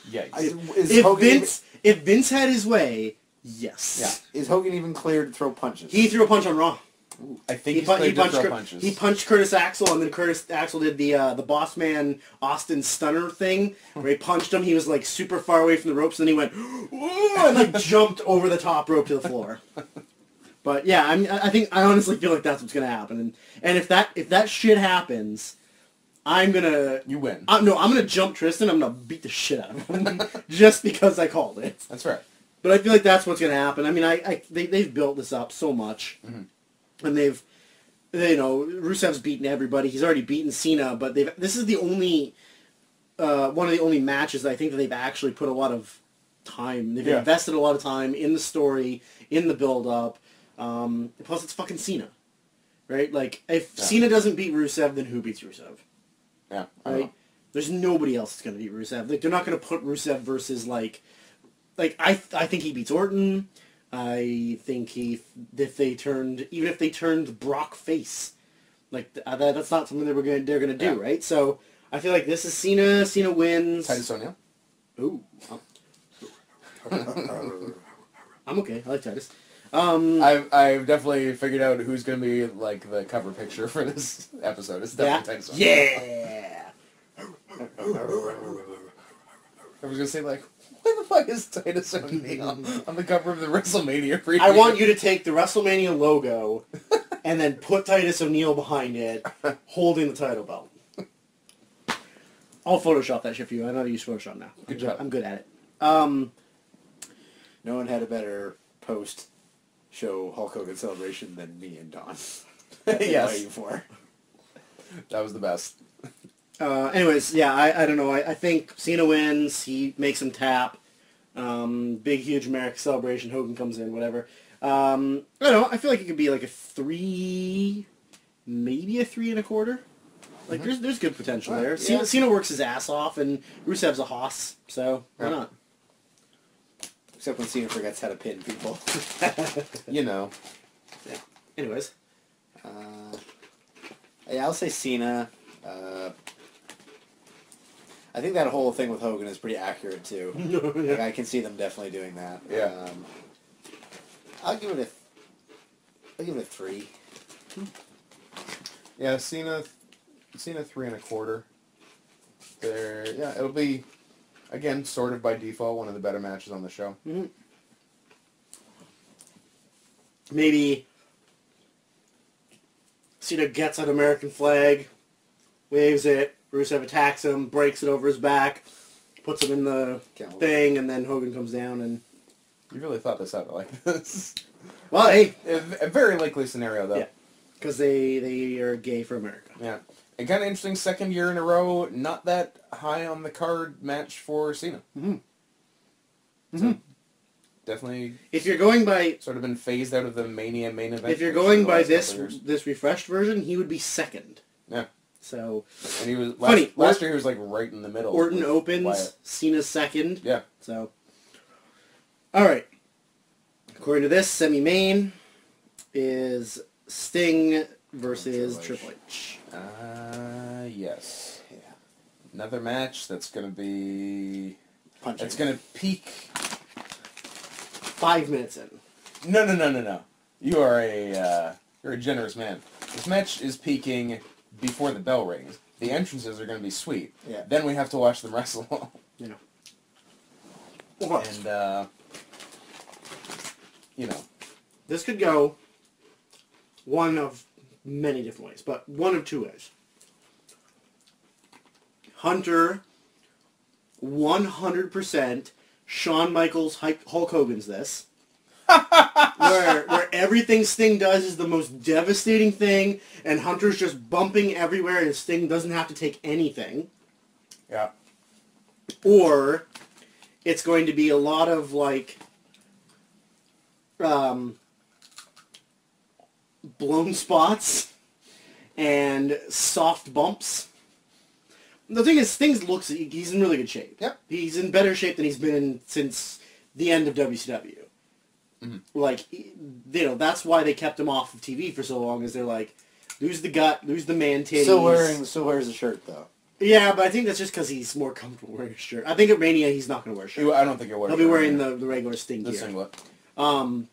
Yikes. Is If Hogan if Vince had his way, yes. Yeah. Is Hogan even cleared to throw punches? He threw a punch on Raw. I think he's played to throw punches. He punched Curtis Axel, and then Curtis Axel did the Boss Man Austin Stunner thing, where he punched him. He was like super far away from the ropes, and then he went, "Whoa," and like jumped over the top rope to the floor. But yeah, I honestly feel like that's what's gonna happen, and if that shit happens, I'm gonna You win. I'm gonna jump Tristan. I'm gonna beat the shit out of him just because I called it. That's right. But I feel like that's what's gonna happen. I mean, they've built this up so much. Mm-hmm. And Rusev's beaten everybody. He's already beaten Cena, but this is the only, one of the only matches that I think that they've actually put a lot of time. They've invested a lot of time in the story, in the build-up. Plus, it's fucking Cena, right? Like, if Cena doesn't beat Rusev, then who beats Rusev? Yeah. Right? There's nobody else that's going to beat Rusev. Like, they're not going to put Rusev versus, like I think he beats Orton. I think if they turned Brock face, like that's not something they're gonna do, right? So I feel like this is Cena. Cena wins. Titus O'Neil? Ooh. I'm okay. I like Titus. I've definitely figured out who's going to be like the cover picture for this episode. It's definitely Titus O'Neil. Yeah. I was going to say like, why the fuck is Titus O'Neil on the cover of the WrestleMania preview? I want you to take the WrestleMania logo and then put Titus O'Neil behind it, holding the title belt. I'll Photoshop that shit for you. I know how to use Photoshop now. Good job. I'm good at it. No one had a better post-show Hulk Hogan celebration than me and Don. Yes. Waiting for. That was the best. Anyways, yeah, I don't know. I think Cena wins. He makes him tap. Big, huge American celebration. Hogan comes in, whatever. I don't know. I feel like it could be like a 3, maybe a 3 1/4. Like, there's good potential there. Yeah. Cena works his ass off, and Rusev's a hoss, so why not? Except when Cena forgets how to pin people. You know. Yeah. Anyways. Yeah, I'll say Cena. I think that whole thing with Hogan is pretty accurate too. Like, I can see them definitely doing that. Yeah. I'll give it a 3. Yeah, Cena 3 1/4. There, yeah, it'll be, again, sort of by default, one of the better matches on the show. Mm-hmm. Maybe Cena gets an American flag, waves it, Rusev attacks him, breaks it over his back, puts him in the thing, and then Hogan comes down and... You really thought this out like this. Well, hey. A very likely scenario, though. Yeah, because they are gay for America. Yeah. And kind of interesting, second year in a row, not that high on the card match for Cena. Mm-hmm. So, definitely... If you're going by... Sort of been phased out of the Mania main event. If you're going by this refreshed version, he would be second. Yeah. So... And he was... Funny. Last year he was like right in the middle. Orton opens, Wyatt. Cena's second. Yeah. So... Alright. According to this, semi-main is Sting versus Triple H. Yes. Yeah. Another match that's going to be... Punching. It's going to peak... 5 minutes in. No. You're a generous man. This match is peaking before the bell rings. The entrances are going to be sweet. Yeah. Then we have to watch them wrestle. Yeah. And, you know. This could go one of many different ways, but one of two ways. Hunter, 100%, Shawn Michaels, Hulk Hogan's this. where everything Sting does is the most devastating thing, and Hunter's just bumping everywhere, and Sting doesn't have to take anything. Yeah. Or it's going to be a lot of, like, blown spots and soft bumps. The thing is, Sting he's in really good shape. Yep. He's in better shape than he's been in since the end of WCW. Mm-hmm. Like, that's why they kept him off of TV for so long, is they're like, lose the gut, lose the man titties. Still wears a shirt, though. Yeah, but I think that's just because he's more comfortable wearing a shirt. I think at Mania he's not going to wear a shirt. I don't think he'll wear a shirt. He'll be wearing the regular Sting gear. The singlet. I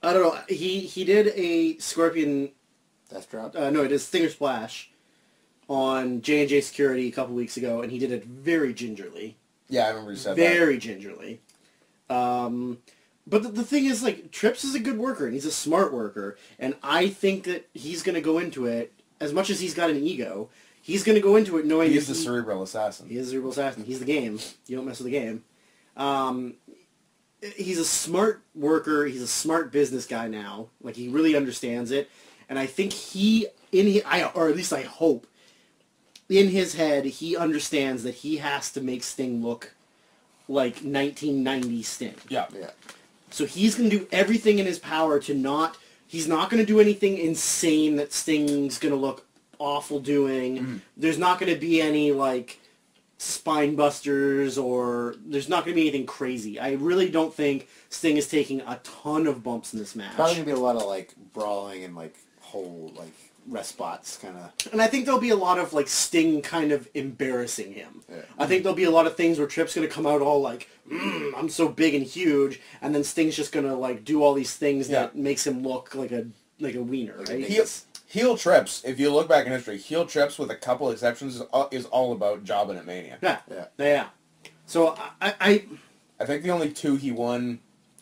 don't know. He did a Scorpion... Death Drop? No, it is Stinger Splash on J&J Security a couple weeks ago, and he did it very gingerly. Yeah, I remember you said that. Very gingerly. But the thing is, like, Trips is a good worker, and he's a smart worker, and I think that he's going to go into it, as much as he's got an ego, he's going to go into it knowing... He is the cerebral assassin. He is the cerebral assassin. He's the game. You don't mess with the game. He's a smart worker. He's a smart business guy now. Like, he really understands it. And I think or at least I hope, in his head, he understands that he has to make Sting look like 1990 Sting. Yeah. So he's going to do everything in his power to not... He's not going to do anything insane that Sting's going to look awful doing. Mm-hmm. There's not going to be any, like, spine busters, or there's not going to be anything crazy. I really don't think Sting is taking a ton of bumps in this match. Probably going to be a lot of, like, brawling and, like, whole, like, rest spots, kind of. And I think there'll be a lot of, like, Sting kind of embarrassing him. Yeah. I think there'll be a lot of things where Tripp's going to come out all like, I'm so big and huge, and then Sting's just going to, like, do all these things that makes him look like a wiener, right? Heel Trips, if you look back in history, heel Trips, with a couple exceptions, is all about jobbing at Mania. Yeah. So I think the only two he won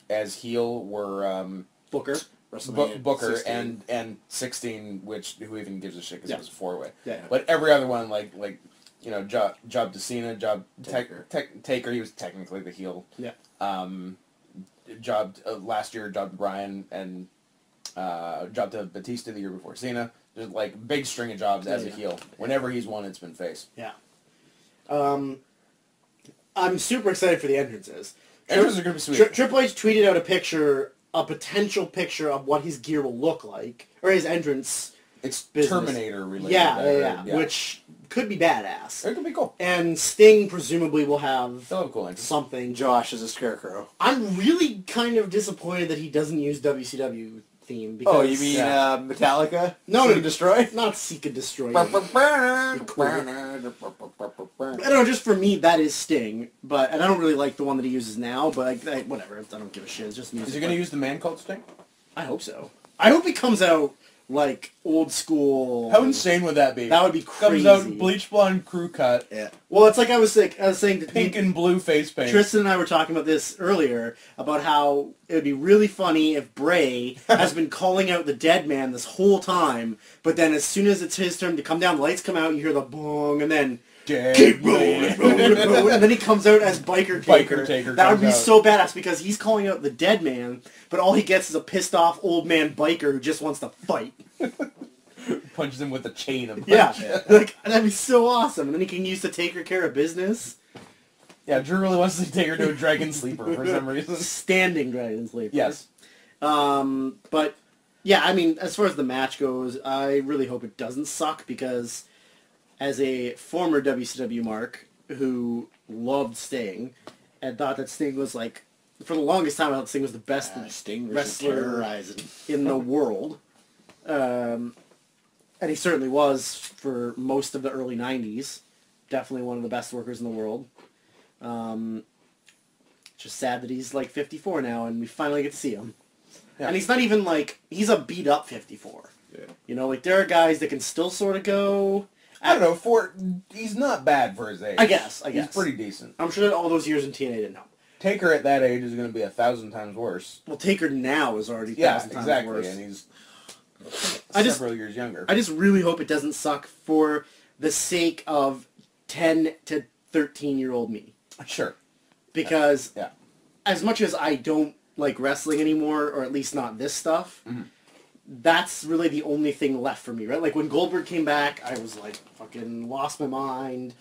as heel were Booker. Booker 16. and 16, who even gives a shit because it was a 4-way. Yeah. But every other one, job to Cena, job Taker, he was technically the heel. Yeah. Job last year, job to Bryan, and job to Batista the year before Cena. There's like big string of jobs as a heel. Whenever he's won, it's been face. Yeah. I'm super excited for the entrances. Entrances are going to be sweet. Triple H tweeted out a potential picture of what his gear will look like, or his entrance. It's business. Terminator related. Yeah, which could be badass. It could be cool. And Sting presumably will have cool something. Josh is a scarecrow. I'm really kind of disappointed that he doesn't use WCW theme. Because, you mean Metallica? No, Seek and Destroy? Not Seek and Destroy. I don't know, just for me, that is Sting. And I don't really like the one that he uses now, but whatever. I don't give a shit. It's just music. Is he going to use the Man Cult Sting? I hope so. I hope he comes out like old school. How insane would that be? That would be crazy. Comes out bleach blonde crew cut. Yeah. Well, it's like I was saying that Pink and blue face paint. Tristan and I were talking about this earlier, about how it would be really funny if Bray has been calling out the dead man this whole time, but then as soon as it's his turn to come down, the lights come out, you hear the bong, and then keep rolling, and then he comes out as Biker Taker. That would be so badass because he's calling out the dead man, but all he gets is a pissed off old man biker who just wants to fight. Punches him with a chain of punch. Yeah, like that'd be so awesome. And then he can use the Taker care of business. Yeah, Drew really wants to take her to a dragon sleeper for some reason. Standing dragon sleeper. Yes. But yeah, I mean, as far as the match goes, I really hope it doesn't suck because as a former WCW mark who loved Sting and thought that Sting was like, for the longest time, I thought Sting was the best Sting wrestler in the world. And he certainly was for most of the early 90s. Definitely one of the best workers in the world. Just sad that he's like 54 now and we finally get to see him. Yeah. And he's not even like, he's a beat up 54. Yeah. You know, like there are guys that can still sort of go. I don't know, he's not bad for his age. I guess. He's pretty decent. I'm sure that all those years in TNA didn't help. Taker at that age is going to be 1,000 times worse. Well, Taker now is already 1,000 times worse. And he's several years younger. I just really hope it doesn't suck for the sake of 10 to 13-year-old me. Sure. Because as much as I don't like wrestling anymore, or at least not this stuff, that's really the only thing left for me, right? Like when Goldberg came back, I was like fucking lost my mind.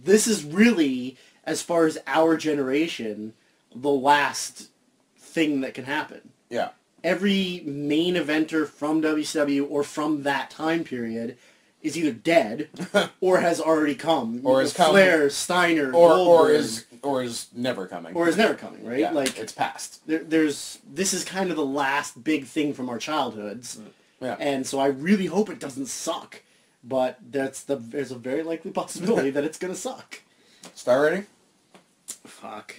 This is really, as far as our generation, the last thing that can happen. Yeah. Every main eventer from WCW or from that time period is either dead or has already come. Or has come. Flair, Steiner, or is never coming. Or is never coming, right? Yeah, like it's past. This is kind of the last big thing from our childhoods. Yeah. And so I really hope it doesn't suck. But there's a very likely possibility that it's gonna suck. Star rating? Fuck.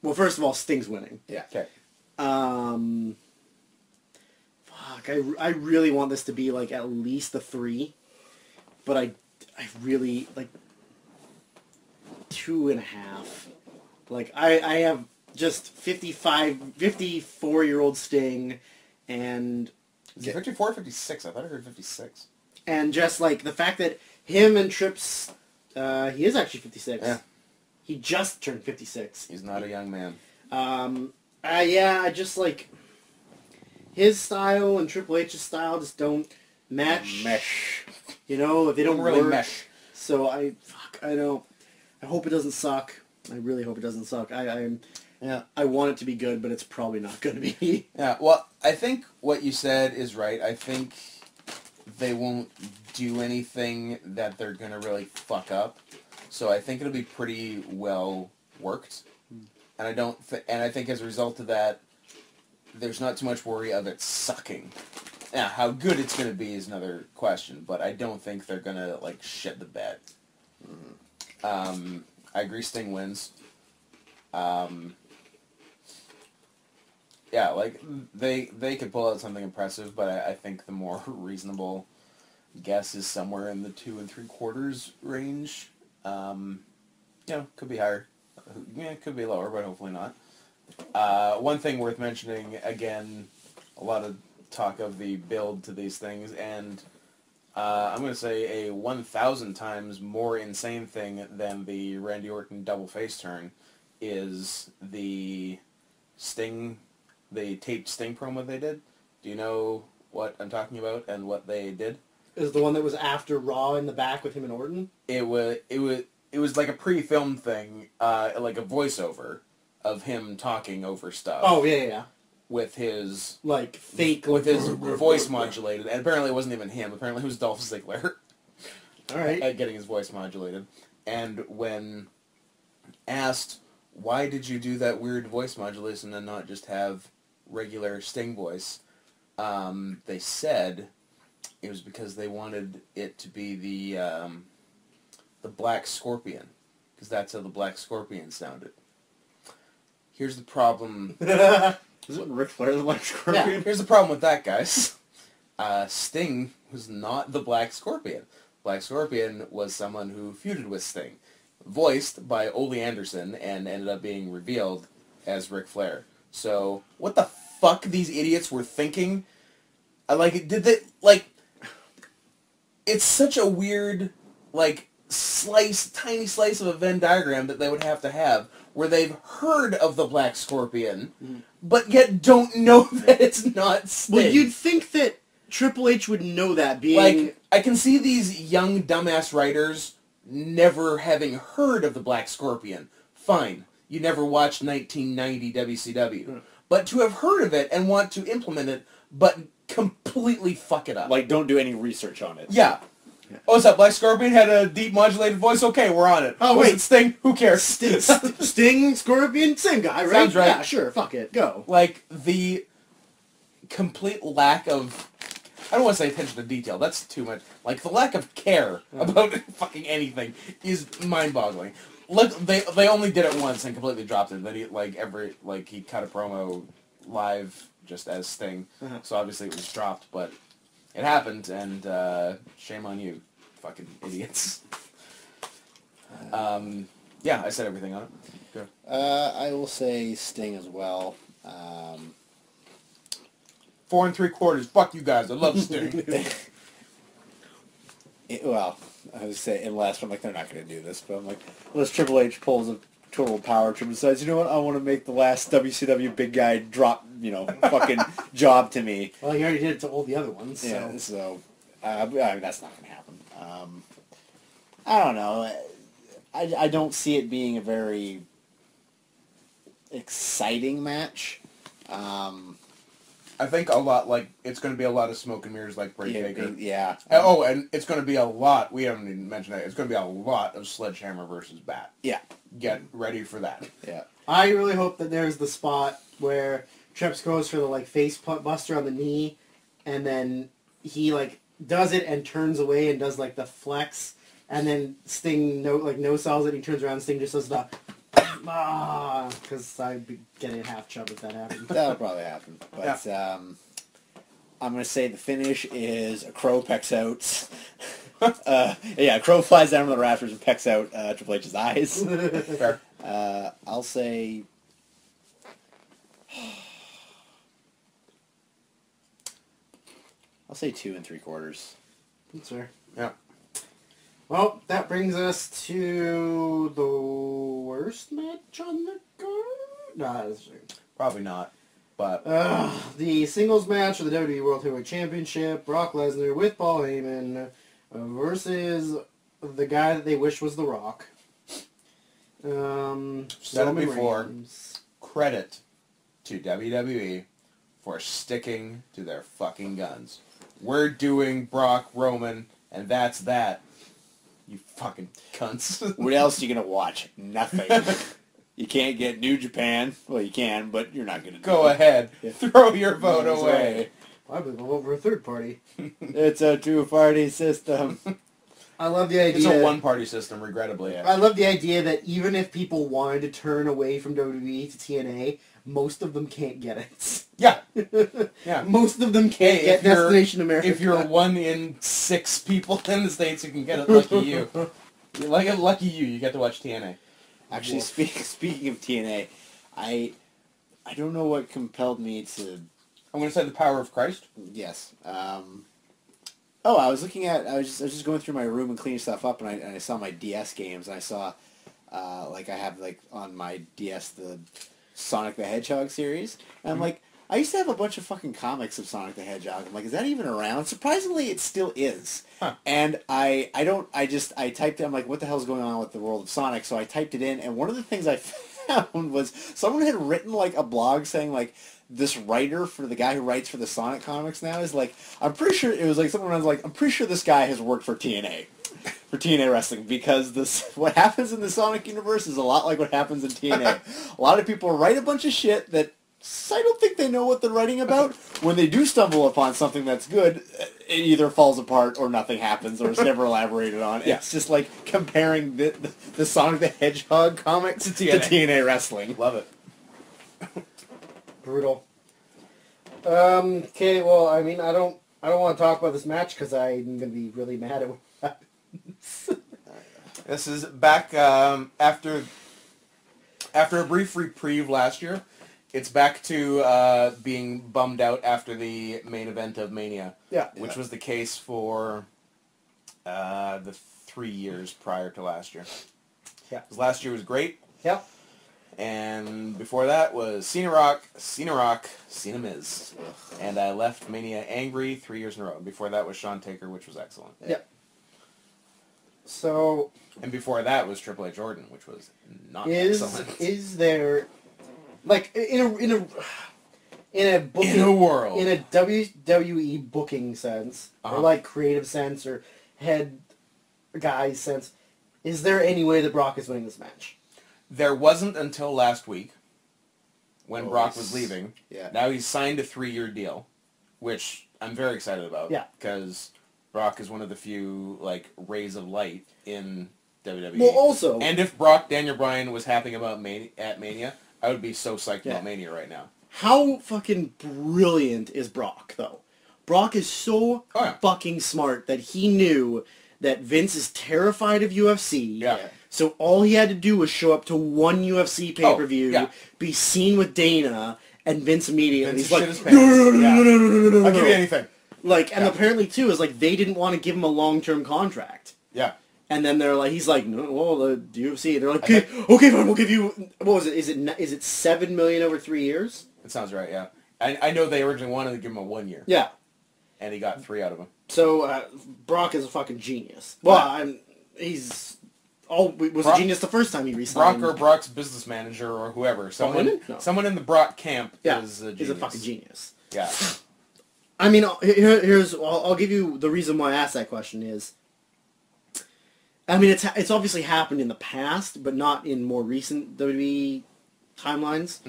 Well, first of all, Sting's winning. Yeah. Okay. Fuck. I really want this to be like at least a 3. But I really like 2.5. Like I have just 54-year-old Sting and Is it 54 or 56? I thought I heard 56. And just like the fact that him and Trips, he is actually 56. Yeah. He just turned 56. He's not a young man. I just like his style and Triple H's style just don't mesh. You know, they don't really work. mesh. So I hope it doesn't suck. I really hope it doesn't suck. I want it to be good, but it's probably not going to be. Yeah, well, I think what you said is right. I think they won't do anything that they're going to really fuck up. So I think it'll be pretty well worked. And I think as a result of that, there's not too much worry of it sucking. Now, how good it's going to be is another question, but I don't think they're going to, like, shit the bed. I agree Sting wins. Yeah, like, they could pull out something impressive, but I think the more reasonable guess is somewhere in the 2 3/4 range. Could be higher. Yeah, it could be lower, but hopefully not. One thing worth mentioning, again, a lot of talk of the build to these things, and I'm going to say a 1,000 times more insane thing than the Randy Orton double face turn is the taped Sting promo they did. Do you know what I'm talking about and what they did? Is the one that was after Raw in the back with him and Orton? It was like a pre-filmed thing, like a voiceover of him talking over stuff. Oh yeah. With his like fake, with his voice modulated, and apparently it wasn't even him. Apparently it was Dolph Ziggler. All right. At getting his voice modulated, and when asked why did you do that weird voice modulation and not just have regular Sting voice, they said it was because they wanted it to be the Black Scorpion, because that's how the Black Scorpion sounded. Here's the problem Isn't Ric Flair the Black Scorpion? Yeah. Here's the problem with that, guys. Sting was not the Black Scorpion. Black Scorpion was someone who feuded with Sting, voiced by Ole Anderson, and ended up being revealed as Ric Flair. So, what the fuck these idiots were thinking? It's such a weird, tiny slice of a Venn diagram that they would have to have, where they've heard of the Black Scorpion, but yet don't know that it's not Sting. Well, you'd think that Triple H would know that, being... I can see these young dumbass writers never having heard of the Black Scorpion. Fine. You never watched 1990 WCW. But to have heard of it and want to implement it, but completely fuck it up. Don't do any research on it. Yeah. Oh, what's up? Black Scorpion had a deep modulated voice? Okay, we're on it. Oh, Was wait. it Sting? Who cares? Sting, Scorpion, same guy, right? Sounds right. Yeah, sure, fuck it, go. The complete lack of... I don't want to say attention to detail. That's too much. The lack of care about fucking anything is mind-boggling. Look, they only did it once and completely dropped it. Then he he cut a promo live just as Sting. So obviously it was dropped, but it happened, and shame on you, fucking idiots. Yeah, I said everything on it. Go. I will say Sting as well. 4 3/4. Fuck you guys. I love Sting. Well, I was say unless I'm they're not going to do this, but I'm unless Triple H pulls a total power trip and decides, you know what, I want to make the last WCW big guy drop, fucking job to me. Well, he already did it to all the other ones, so... Yeah, so that's not going to happen. I don't know. I don't see it being a very exciting match. I think a lot, it's going to be a lot of smoke and mirrors like Bray Baker. Yeah. And it's going to be a lot, we haven't even mentioned that, it's going to be a lot of Sledgehammer versus Bat. Yeah. Get ready for that. Yeah. I really hope that there's the spot where Trips goes for the, face buster on the knee, and then he, does it and turns away and does, the flex, and then Sting, no-sells it, and he turns around and Sting just does the... because I'd be getting a half chub if that happened. That'll probably happen. But I'm going to say the finish is a crow pecks out. A crow flies down from the rafters and pecks out Triple H's eyes. Fair. I'll say... I'll say 2 3/4. That's fair. Yeah. Well, that brings us to the worst match on the card? No, that's right. Probably not, but... The singles match for the WWE World Heavyweight Championship, Brock Lesnar with Paul Heyman versus the guy that they wish was The Rock. Said it Roman before. Reigns. Credit to WWE for sticking to their fucking guns. We're doing Brock, Roman, and that's that. You fucking cunts. What else are you going to watch? Nothing. You can't get New Japan. Well, you can, but you're not going to Go ahead. Yeah. Throw your vote away. I believe I'm over a third party. It's a two-party system. I love the idea. It's a one-party system, regrettably. I love the idea that even if people wanted to turn away from WWE to TNA, most of them can't get it. Yeah. Yeah. Most of them can't get Destination America. If you're 1 in 6 people in the States who can get it, lucky you. Lucky you, you get to watch TNA. Actually, speaking of TNA, I don't know what compelled me to... I'm going to say the power of Christ. Yes. I was just going through my room and cleaning stuff up, and I saw my DS games, and I saw, I have, on my DS, the Sonic the Hedgehog series, and I'm like, I used to have a bunch of fucking comics of Sonic the Hedgehog. I'm like, is that even around? Surprisingly, it still is. Huh. And I typed it, I'm like, what the hell's going on with the world of Sonic? So I typed it in, and one of the things I found was someone had written, a blog saying, this writer for the guy who writes for the Sonic comics now is I'm pretty sure, it was someone was I'm pretty sure this guy has worked for TNA. For TNA Wrestling, because what happens in the Sonic universe is a lot like what happens in TNA. A lot of people write a bunch of shit that I don't think they know what they're writing about. When they do stumble upon something that's good, it either falls apart or nothing happens or it's never elaborated on. Yeah. It's just comparing the Sonic the Hedgehog comics to TNA Wrestling. Love it. Brutal. Okay, well, I mean, I don't want to talk about this match because I'm going to be really mad at what happens. This is back after a brief reprieve last year. It's back to being bummed out after the main event of Mania, which was the case for the 3 years prior to last year. Yeah. 'Cause last year was great. Yep. And before that was Cena Rock, Cena Miz. And I left Mania angry 3 years in a row. Before that was Shawn Taker, which was excellent. Yep. So... And before that was Triple H Orton, which was not excellent. Is there... Like, in a booking... In a world. In a WWE booking sense, or like creative sense, or head guy's sense, is there any way that Brock is winning this match? There wasn't until last week when Brock was leaving. Yeah. Now he's signed a 3-year deal, which I'm very excited about. Yeah. Because Brock is one of the few, like, rays of light in WWE. Well, also... And if Daniel Bryan was happy about at Mania, I would be so psyched about Mania right now. How fucking brilliant is Brock, though? Brock is so fucking smart that he knew that Vince is terrified of UFC. Yeah. So all he had to do was show up to one UFC pay-per-view, be seen with Dana, and Vince immediately. He's like, no. I'll give you anything. Like, and apparently, too, is like, they didn't want to give him a long-term contract. Yeah. And then they're like, he's like, no, well, the UFC. They're like, okay, fine, we'll give you, what was it? Is it $7 million over 3 years? That sounds right, yeah. I know they originally wanted to give him a 1 year. Yeah. And he got 3 out of him. So, Brock is a fucking genius. Well, he's... a genius the first time he re-signed. Brock or Brock's business manager or whoever. Someone in the Brock camp is a genius. He's a fucking genius. Yeah. I mean, I'll give you the reason why I asked that question is, I mean, it's obviously happened in the past, but not in more recent WWE timelines,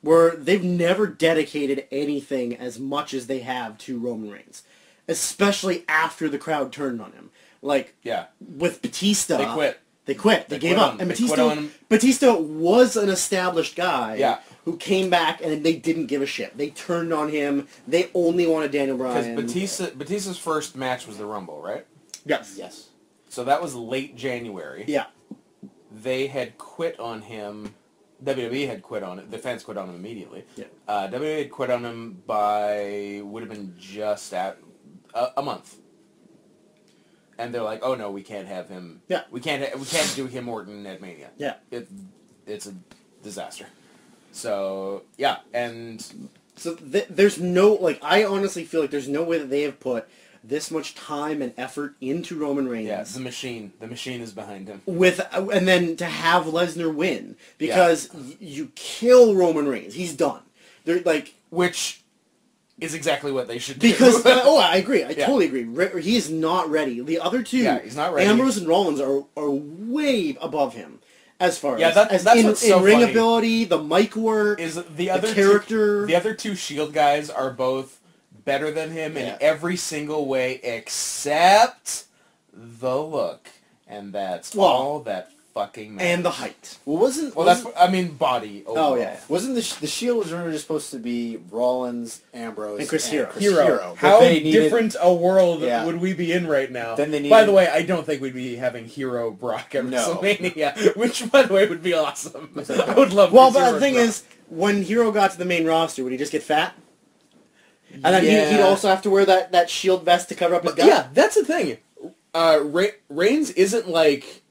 where they've never dedicated anything as much as they have to Roman Reigns, especially after the crowd turned on him. Like, with Batista... They quit. They gave up. And Batista was an established guy who came back and they didn't give a shit. They turned on him. They only wanted Daniel Bryan. Because Batista's first match was the Rumble, right? Yes. So that was late January. Yeah. They had quit on him. WWE had quit on it. The fans quit on him immediately. Yeah. WWE had quit on him would have been just at a month. And they're like, oh no, we can't have him. Yeah. We can't do him Orton at Mania. Yeah. It's a disaster. So yeah, and so there's no, like, I honestly feel like there's no way that they have put this much time and effort into Roman Reigns. Yeah, the machine is behind him. And then to have Lesnar win because you kill Roman Reigns, he's done. They're like, which is exactly what they should do. Because I agree, I totally agree. He is not ready. The other two, he's not ready. Ambrose and Rollins are way above him. As far as that's what's so ring funny. Ability, the mic work, is the other character. The other two Shield guys are both better than him in every single way except the look, and that's all that fucking matters. And the height. Body. Overall. Oh yeah. Wasn't the Shield was originally supposed to be Rollins, Ambrose, and Chris Hero? How different a world would we be in right now? By the way, I don't think we'd be having Hero Brock at WrestleMania, which by the way would be awesome. I would love. Well, but the thing is, when Hero got to the main roster, would he just get fat? And then he'd also have to wear that Shield vest to cover up his gut. Yeah, that's the thing. Reigns isn't like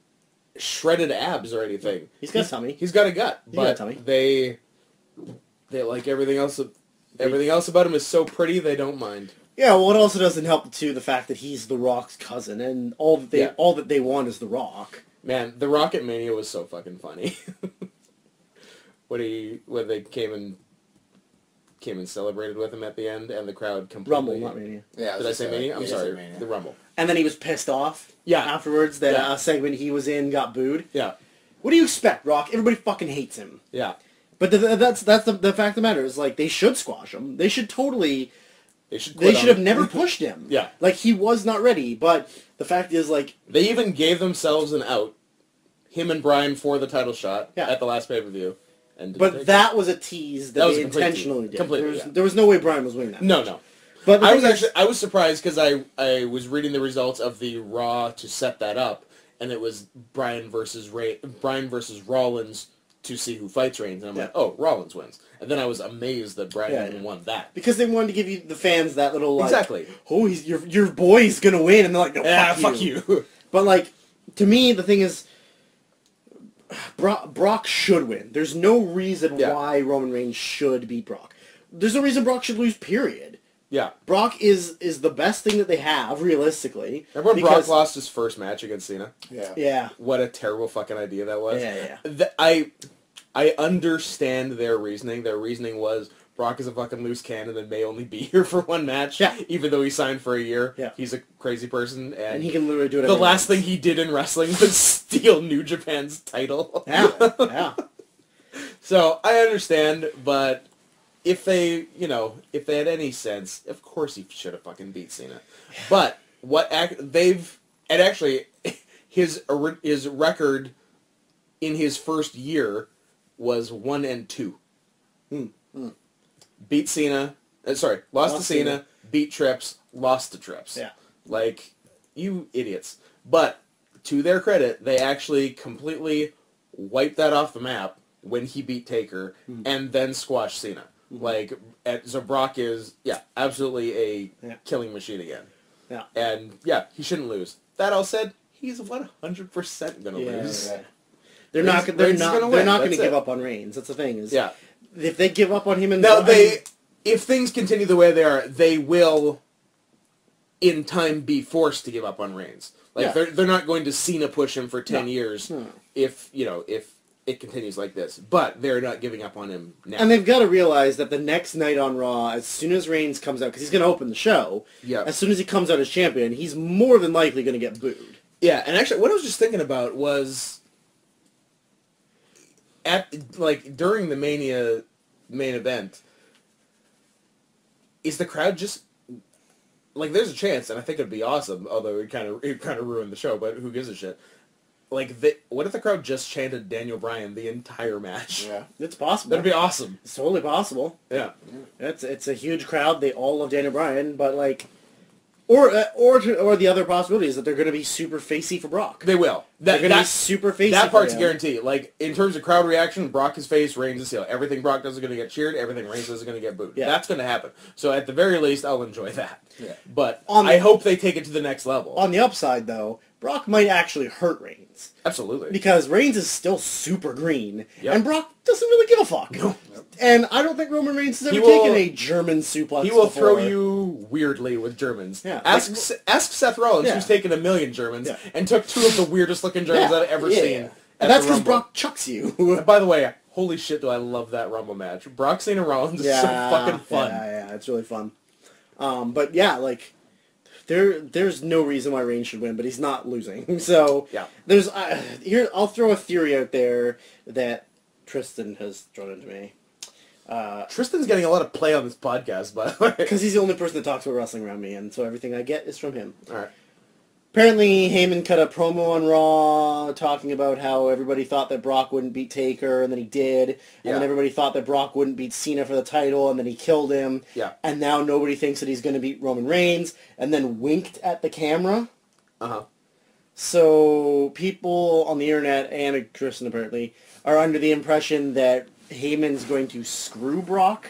shredded abs or anything. He's got a tummy. He's got a gut. He's got a tummy. They like everything else. Everything else about him is so pretty they don't mind. Yeah, well, it also doesn't help too the fact that he's The Rock's cousin, and all that they want is The Rock. Man, The Rock at Mania was so fucking funny. when they came and celebrated with him at the end, and the crowd completely... Rumble, not Mania. Yeah, did I say Mania? I'm sorry, Mania. the Rumble. And then he was pissed off. Yeah. Afterwards, that a segment he was in got booed. Yeah. What do you expect, Rock? Everybody fucking hates him. Yeah. But that's the fact of the matter is, like, they should squash him. They should totally... They should have never pushed him. Yeah. Like, he was not ready, but the fact is, like... They even gave themselves an out, him and Bryan, for the title shot at the last pay-per-view. and didn't But take that was a tease that That was they a complete intentionally tease. did. Completely, There yeah. was no way Bryan was winning that. it. No, match. no. But the I thing was is- I was surprised because I was reading the results of the Raw to set that up, and it was Bryan versus Rollins to see who fights Reigns, and I'm like, oh, Rollins wins, and then I was amazed that Bryan won that. because they wanted to give you the fans that little like, Exactly. oh, your boy's gonna win, and they're like, no, Yeah, fuck fuck you. you. But like, to me, the thing is, Brock should win. There's no reason why Roman Reigns should beat Brock. There's no reason Brock should lose. Period. Yeah. Brock is the best thing that they have, realistically. Remember when Brock lost his first match against Cena? Yeah. Yeah. What a terrible fucking idea that was. Yeah. I understand their reasoning. Their reasoning was Brock is a fucking loose cannon and may only be here for one match. Yeah. Even though he signed for a year. Yeah. He's a crazy person. And he can literally do it. The last thing he did in wrestling was steal New Japan's title. Yeah. So I understand, but if they had any sense, of course he should have fucking beat Cena. But his record in his first year was 1-2. Beat Cena. Lost to Cena. Beat Trips. Lost to Trips. Yeah. Like, you idiots. But to their credit, they actually completely wiped that off the map when he beat Taker and then squashed Cena. Like, so Brock is, absolutely a killing machine again. Yeah. And, he shouldn't lose. That all said, he's 100% going to lose. Right. They're not going to give up on Reigns. That's the thing. If they give up on him if things continue the way they are, they will, in time, be forced to give up on Reigns. Like, they're not going to Cena push him for 10 years if it continues like this. But they're not giving up on him now. And they've got to realize that the next night on Raw, as soon as Reigns comes out, because he's going to open the show, as soon as he comes out as champion, he's more than likely going to get booed. Yeah, and actually, what I was just thinking about was, during the Mania main event, is the crowd just, there's a chance, and I think it'd be awesome, although it kind of ruined the show, but who gives a shit? What if the crowd just chanted Daniel Bryan the entire match? Yeah. It's possible. That'd be awesome. It's totally possible. Yeah. It's a huge crowd. They all love Daniel Bryan, but or the other possibility is that they're going to be super facey for Brock. They will. They're going to be super facey. That part's a guarantee. In terms of crowd reaction, Brock is face, Reigns is heel. Everything Brock does is going to get cheered. Everything Reigns does is going to get booed. Yeah. That's going to happen. So at the very least, I'll enjoy that. Yeah. But I hope they take it to the next level. On the upside, though, Brock might actually hurt Reigns. Absolutely. Because Reigns is still super green, Yep. and Brock doesn't really give a fuck. No. And I don't think Roman Reigns has ever taken a German suplex He will before. throw you weirdly with Germans. Yeah. Ask Seth Rollins, who's taken 1 million Germans, and took 2 of the weirdest looking Germans I've ever seen. And that's because Brock chucks you. And by the way, holy shit, do I love that Rumble match. Brock Cena Rollins is so fucking fun. Yeah, it's really fun. But there's no reason why Reigns should win, but he's not losing. So there's I'll throw a theory out there that Tristan has thrown into me. Tristan's getting a lot of play on this podcast, by the way. Because he's the only person that talks about wrestling around me, and so everything I get is from him. All right. Apparently, Heyman cut a promo on Raw talking about how everybody thought that Brock wouldn't beat Taker, and then he did. And then everybody thought that Brock wouldn't beat Cena for the title, and then he killed him. Yeah. And now nobody thinks that he's going to beat Roman Reigns, and then winked at the camera. Uh-huh. So people on the internet, and Tristan apparently, are under the impression that Heyman's going to screw Brock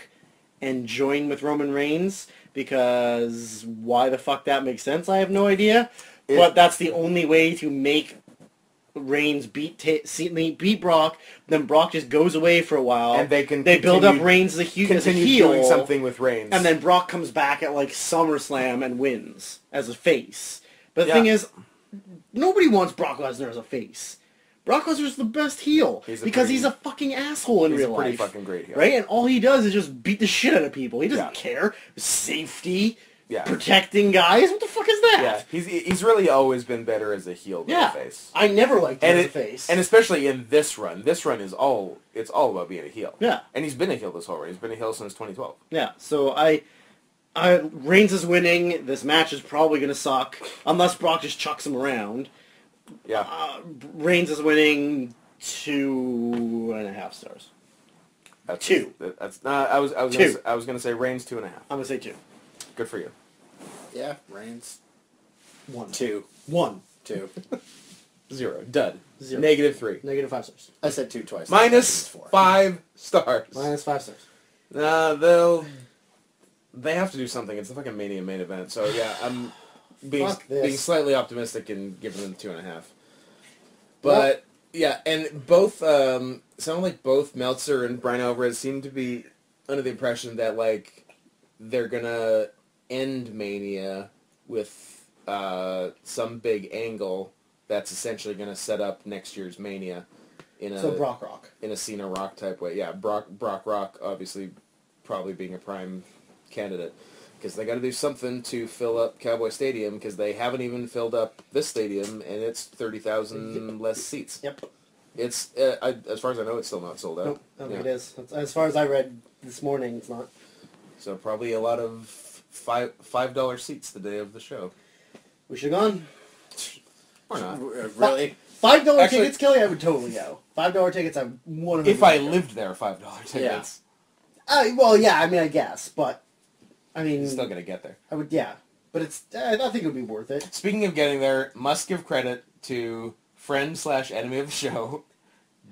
and join with Roman Reigns, because why the fuck that makes sense, I have no idea. But that's the only way to make Reigns beat Brock. Then Brock just goes away for a while, and they build up Reigns as a heel, doing something with Reigns, and then Brock comes back at SummerSlam and wins as a face. But the thing is, nobody wants Brock Lesnar as a face. Brock Lesnar's the best heel because he's a fucking asshole in real life. He's a pretty fucking great heel, right? And all he does is just beat the shit out of people. He doesn't care. Safety. Protecting guys? What the fuck is that? Yeah, he's really always been better as a heel than a face. I never liked him as a face. And especially in this run. This run is all about being a heel. Yeah. And he's been a heel this whole run. He's been a heel since 2012. Yeah, so Reigns is winning. This match is probably going to suck, unless Brock just chucks him around. Yeah. Reigns is winning 2.5 stars. That's 2. That's I was 2. Gonna say Reigns 2.5. I'm going to say 2. Good for you. Yeah, Reigns. 1. 2. 1. 2. 0. Dud. 0. -3. Negative 5 stars. I said 2 twice. -5 stars. Minus 5 stars. They have to do something. It's the fucking Mania main event. So yeah, I'm being Fuck this. being slightly optimistic and giving them 2.5. But yeah, and both sound like both Meltzer and Brian Alvarez seem to be under the impression that like they're gonna end Mania with some big angle that's essentially gonna set up next year's Mania in a Brock Rock. in a Cena Rock type way. Yeah, Brock Rock obviously probably being a prime candidate because they got to do something to fill up Cowboy Stadium because they haven't even filled up this stadium and it's 30,000 less seats. Yep. It's as far as I know, it's still not sold out. Nope, I don't think it is. As far as I read this morning, it's not. So probably a lot of $5 seats the day of the show. We should have gone. Or not. Really? $5 Actually- tickets, Kelly, I would totally go. $5 tickets, I 100%. If I lived there, $5 tickets. Well, yeah, I mean, I guess, but I mean, You're still gonna get there. I would, yeah, but it's. I think it would be worth it. Speaking of getting there, must give credit to friend/enemy of the show,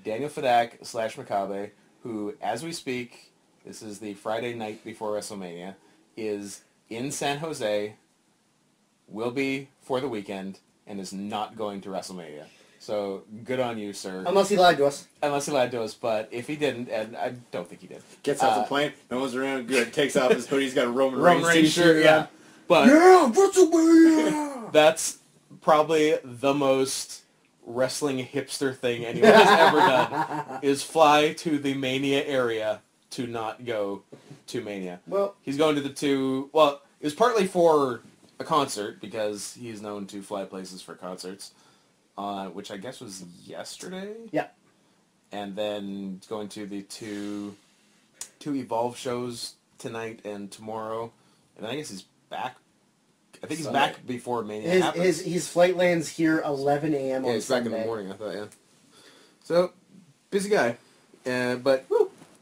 Daniel Fadak / Makabe, who, as we speak, this is the Friday night before WrestleMania, is in San Jose, will be for the weekend, and is not going to WrestleMania. So, good on you, sir. Unless he lied to us. Unless he lied to us, but if he didn't, and I don't think he did. Gets off the plane, no one's around, good. Takes off his hoodie, he's got a Roman Roman Reigns Reigns shirt, t-shirt yeah. on. But Yeah, WrestleMania! that's probably the most wrestling hipster thing anyone has ever done, is fly to the Mania area to not go to Mania. Well, He's going to the two... Well, it was partly for a concert, because he's known to fly places for concerts, which I guess was yesterday? yeah. And then going to the two Evolve shows tonight and tomorrow. And then I guess he's back. I think he's Sunday. back before Mania happens. His flight lands here 11 a.m. Yeah, on he's Sunday. back in the morning, I thought, yeah. So, busy guy. But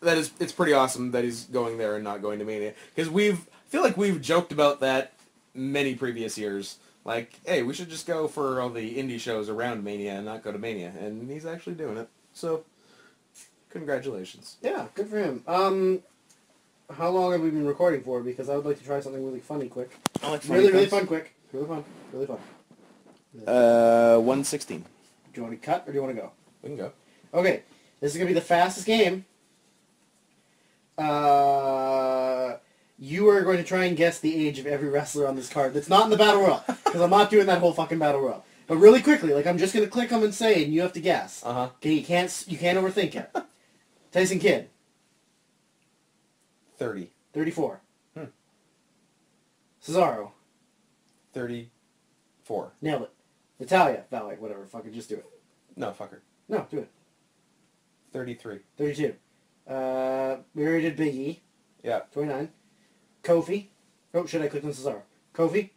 it's pretty awesome that he's going there and not going to Mania. Because I feel like we've joked about that many previous years. Like, hey, we should just go for all the indie shows around Mania and not go to Mania. And he's actually doing it. So, congratulations. Yeah, good for him. How long have we been recording for? Because I would like to try something really funny quick. I like Really fun quick. Really fun. Really fun. 116. Do you want to cut or do you want to go? We can go. Okay, this is going to be the fastest game. You are going to try and guess the age of every wrestler on this card that's not in the Battle Royal. Because I'm not doing that whole fucking Battle Royal. But really quickly, like I'm just going to click them and say, and you have to guess. Uh-huh. Okay, you can't overthink it. Tyson Kidd, 30. 34. Cesaro, 34. nailed it. Natalia, Valley, whatever, fucking just do it. No, fucker. No, do it. 33. 32. We already did Big E, Yeah. 29. Kofi. Oh, should I click on Cesaro? Kofi,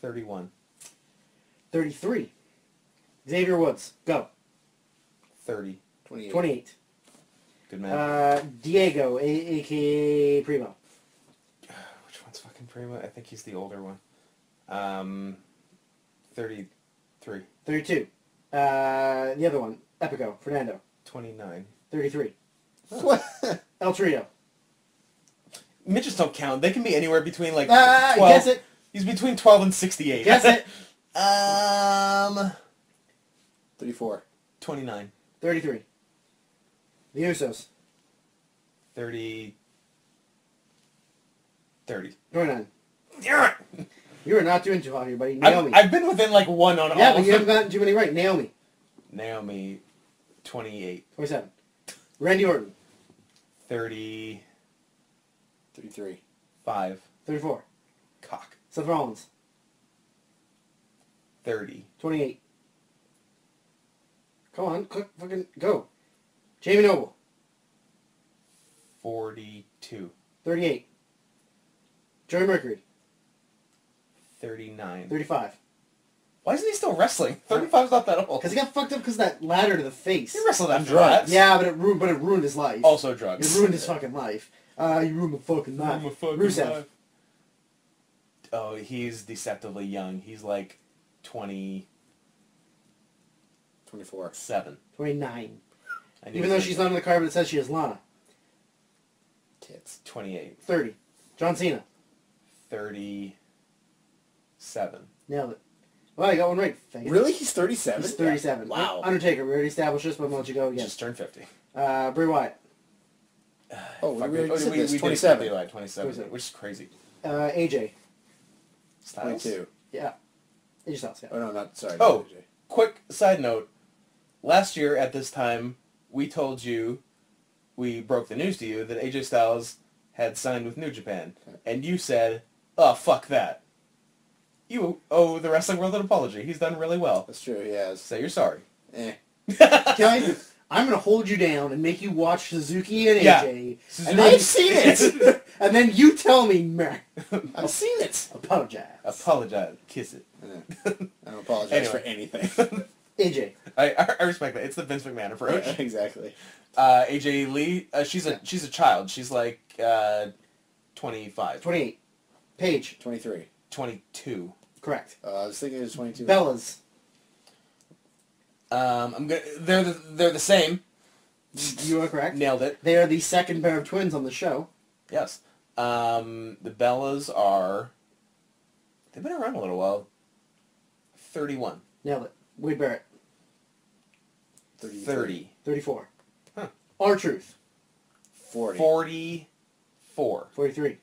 31. 33. Xavier Woods, go. 30. 28. 28. Good man. Diego, a.k.a. Primo. Which one's fucking Primo? I think he's the older one. 33. 32. The other one, Epico, Fernando. 29. 33. What? El Trio. Midgets don't count. They can be anywhere between like 12. Guess it. He's between 12 and 68. Guess it. 34. 29. 33. The Usos. 30. 29. Yeah. You are not doing too hot here, buddy. Naomi. I've been within like one on all yeah, of but you them. haven't gotten too many right. Naomi. Naomi, 28. 27. Randy Orton. 35. 33. 34. Cock. Seth Rollins. 30. 28. Come on, click, fucking go. Jamie Noble. 42. 38. Joey Mercury. 39. 35. Why isn't he still wrestling? 35's not that old. Because he got fucked up because of that ladder to the face. He wrestled after drugs. that. Yeah, but it ruined his life. Also drugs. It ruined his fucking life. You ruined my fucking life. Rusev. Oh, he's deceptively young. He's like 27. 24. 29. I knew Even though she's not on the card, but it says she is Lana. Tits. 28. 30. John Cena. 37. Nailed it. Well, you got one right. Faggot. Really? He's 37? He's 37. Wow. Undertaker. We already established this, but I'm going to let you go again. Just turned 50. Bray Wyatt. Oh, Fuck, we already said this. did 27. 27, which is crazy. AJ. Styles? 22. Yeah. AJ Styles, yeah. Oh, no, not, sorry. Oh. not AJ. Quick side note. Last year at this time, we told you, we broke the news to you, that AJ Styles had signed with New Japan. And you said, oh, fuck that. You owe the wrestling world an apology. He's done really well. That's true, he has. Say you're sorry. Kelly, I'm going to hold you down and make you watch Suzuki and AJ. Yeah. And then, I've seen it! and then you tell me, meh. I've seen it! Apologize. Apologize. Kiss it. I don't apologize for anything. AJ. I respect that. It's the Vince McMahon approach. Exactly. AJ Lee, she's a child. She's like 25. 28. Paige. 23. 22. Correct. I was thinking it was 22. Bellas. They're the same. You are correct. Nailed it. They are the second pair of twins on the show. Yes. The Bellas are... They've been around a little while. 31. Nailed it. Wade Barrett. 30. 34. Huh. R-Truth. 40. 44. 43.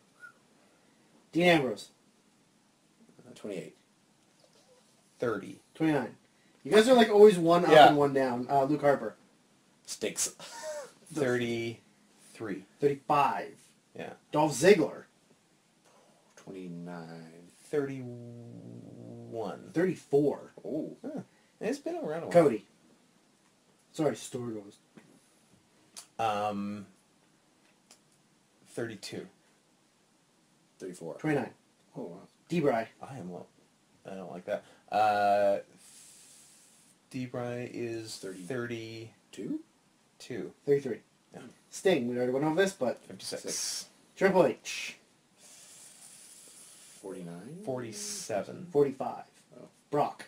Dean Ambrose. 28. 30. 29. You guys are like always one up Yeah. and one down. Luke Harper. Stinks. 33. 35. Yeah. Dolph Ziggler. 29. 31. 34. Oh. Huh. It's been around a while. Cody. Sorry, Story Wars. 32. 34. 29. Oh, wow. D-Bry. I am low. I don't like that. D-Bry is 32. 33. Yeah. Sting. We already went over this, but 56. Triple H. 49. 47. 45. Oh. Brock.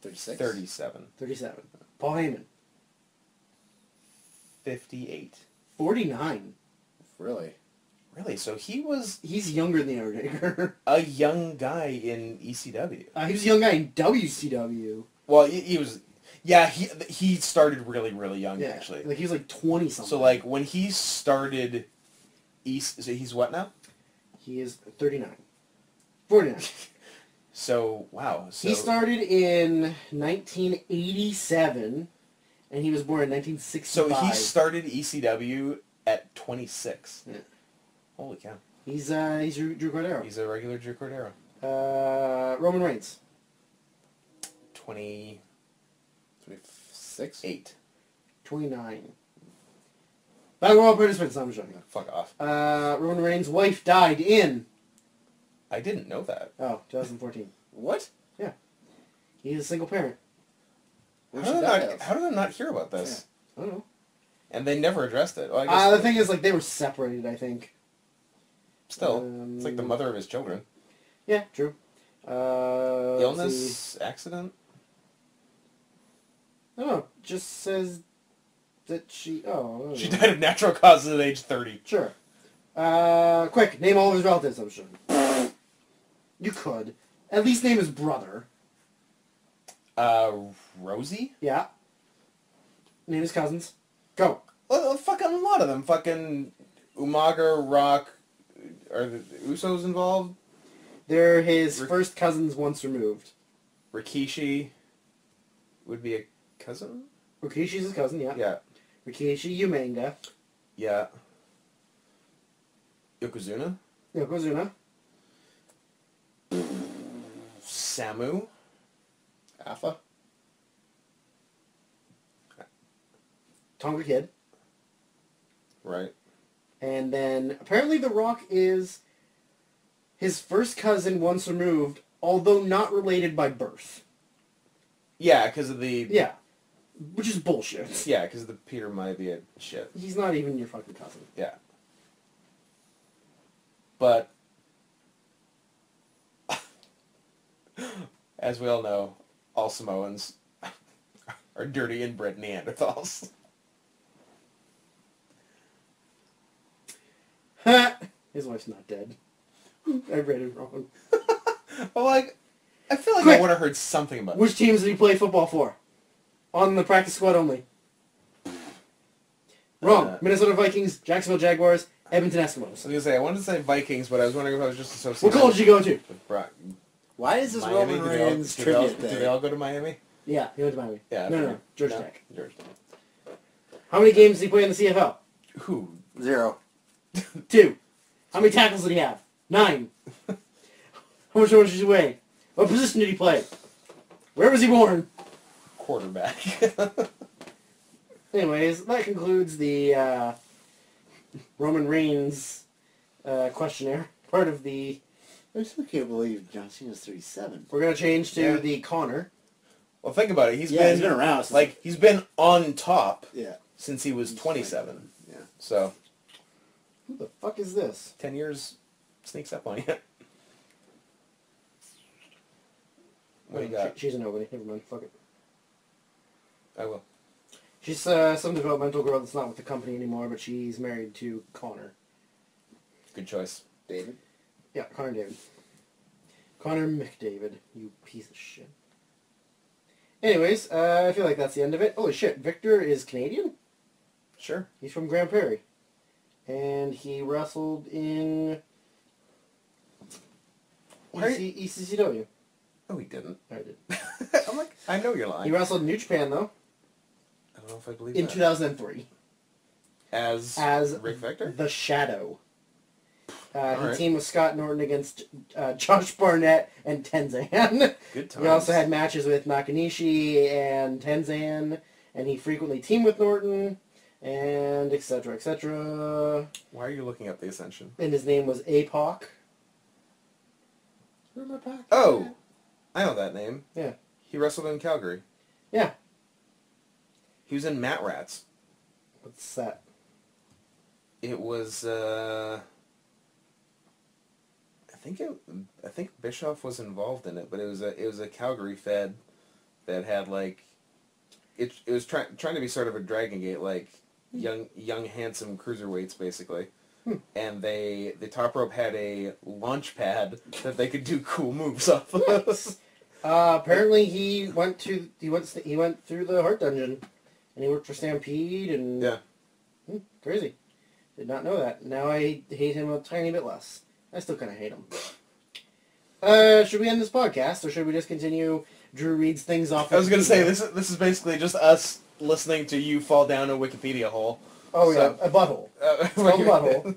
36. 37. 37. Paul Heyman. 58. 49. Really? Really? So he was He's younger than The Undertaker. a young guy in ECW. He was a young guy in WCW. Well, he was... Yeah, he started really, really young, Yeah. actually. Like, he was like 20-something. So, like, when he started... So he's what now? He is 39. 49. So, wow. So, He started in 1987, and he was born in 1965. so he started ECW at 26. Yeah. Holy cow. He's Drew Cordero. He's a regular Drew Cordero. Roman Reigns. 28. 26? 29. Battle Royal participants, I'm showing you. Fuck off. Roman Reigns' wife died in... I didn't know that. 2014. What? He's a single parent. Where'd How she did, die I not, of? how did I not hear about this? I don't know. And they never addressed it. Well, I guess The thing is, like, they were separated, I think. still, it's like the mother of his children. Yeah, true. Let's see. Illness? Accident? No, just says that she... Oh, I don't She know. died of natural causes at age 30. Sure. Quick, name all of his relatives, I'm sure. You could. At least name his brother. Rosie? Yeah. Name his cousins. Go. Well, fucking a lot of them. Fucking Umaga, Rock. Are the Usos involved? They're his first cousins once removed. Rikishi would be a cousin? Rikishi's his cousin, yeah. Yeah. Rikishi Umanga. Yeah. Yokozuna? Yokozuna. Samu? Alpha? Tonga Kid. Right. And then apparently The Rock is his first cousin once removed although not related by birth. Yeah, because of the... Yeah. Which is bullshit. Yeah, because of the Peter Maivia shit. He's not even your fucking cousin. Yeah. But... as we all know, all Samoans are dirty inbred Neanderthals. His wife's not dead. I read it wrong. Well, like, I feel like Quick! I would have heard something about it. Which teams did he play football for? On the practice squad only. Wrong. Minnesota Vikings, Jacksonville Jaguars, Edmonton Eskimos. I was going to say, I wanted to say Vikings, but I was wondering if I was just associated What college did you go to? with Brock. Why is this Miami? Roman Reigns Do trivia they thing? all go to Miami? Yeah, he went to Miami. Yeah. No, Georgia Tech. Georgia Tech. How many games did he play in the CFL? Who? 0. 2. How many tackles did he have? 9. How much did he weigh? What position did he play? Where was he born? Quarterback. Anyways, that concludes the Roman Reigns questionnaire. Part of the... I still can't believe John Cena's 37. We're going to change to Yeah. the Connor. Well, think about it. He's He's been around. Since he's been on top yeah. since he was 27. Yeah. So, Who the fuck is this? 10 years sneaks up on you. What do you got? She's a nobody. Never mind. Fuck it. I will. She's some developmental girl that's not with the company anymore, but she's married to Connor. Good choice. David. Yeah, Connor David. Connor McDavid, you piece of shit. Anyways, I feel like that's the end of it. Holy shit, Victor is Canadian? Sure. He's from Grand Prairie. And he wrestled in ECCW. No, he didn't. I did. I'm like, I know you're He lying. wrestled in New Japan, though, I don't know if I believe in that. 2003. As Rick Victor? The Shadow. He Alright. teamed with Scott Norton against Josh Barnett and Tenzan. Good times. He also had matches with Nakanishi and Tenzan, and he frequently teamed with Norton, and etc., etc. Why are you looking up the Ascension? And his name was APOC. Oh! I know that name. Yeah. He wrestled in Calgary. Yeah. He was in Mat Rats. What's that? It was, I think Bischoff was involved in it, but it was a Calgary fed that had like it was trying to be sort of a Dragon Gate, like young handsome cruiserweights basically. And the top rope had a launch pad that they could do cool moves off of. Apparently he went through the Heart Dungeon, and he worked for Stampede, and Yeah. Crazy. Did not know that. Now I hate him a tiny bit less. I still kind of hate him. Should we end this podcast, or should we just continue? Drew reads things off. I was gonna say Wikipedia? this is basically just us listening to you fall down a Wikipedia hole. Oh So- yeah, a butthole. It's called a butthole.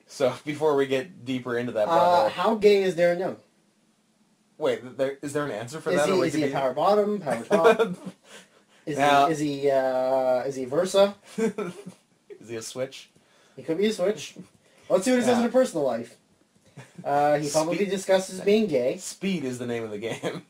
So before we get deeper into that butthole, How gay is Darren Young? wait, is there an answer for Is that? he, on is he a Wikipedia? power bottom, power top? Now- Is he Versa? Is he a switch? He could be a switch. Let's see what he says in Yeah. a personal life. He publicly discusses being gay. Speed is the name of the game.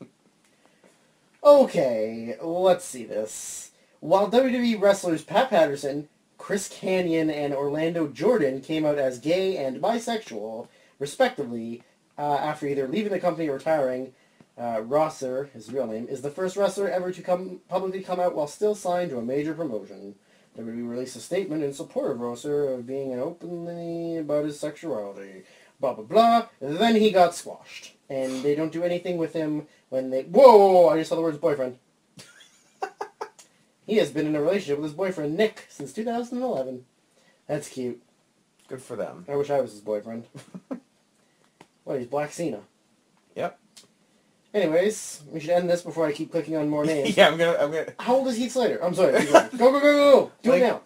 Okay, let's see this. While WWE wrestlers Pat Patterson, Chris Kanyon, and Orlando Jordan came out as gay and bisexual, respectively, after either leaving the company or retiring, Rosser, his real name, is the first wrestler ever to publicly come out while still signed to a major promotion. WWE released a statement in support of Rosser of being openly about his sexuality. Blah, blah, blah. Then he got squashed. And they don't do anything with him when they... Whoa! I just saw the words boyfriend. He has been in a relationship with his boyfriend, Nick, since 2011. That's cute. Good for them. I wish I was his boyfriend. What, he's Black Cena. Yep. Anyways, we should end this before I keep clicking on more names. Yeah, I'm gonna. How old is Heath Slater? I'm sorry. Keep going. Go, go, go, go! Do it now.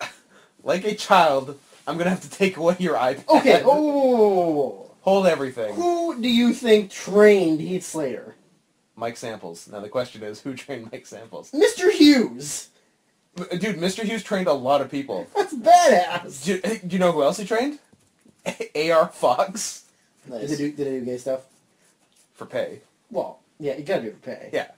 Like a child, I'm gonna have to take away your iPad. Okay, oh! Hold everything. Who do you think trained Heath Slater? Mike Samples. Now the question is, who trained Mike Samples? Mr. Hughes! Dude, Mr. Hughes trained a lot of people. That's badass! Do you know who else he trained? A.R. Fox. Did they do gay stuff? For pay. Well, yeah, you gotta do it for pay. Yeah.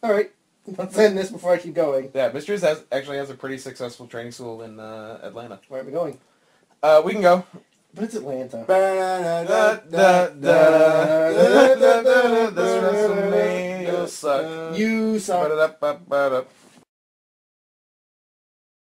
All right, let's end this before I keep going. Yeah, Mysteries actually has a pretty successful training school in Atlanta. Where are we going? We can go. But it's Atlanta. This WrestleMania will suck. You suck. Ba-da-da-ba-ba-da.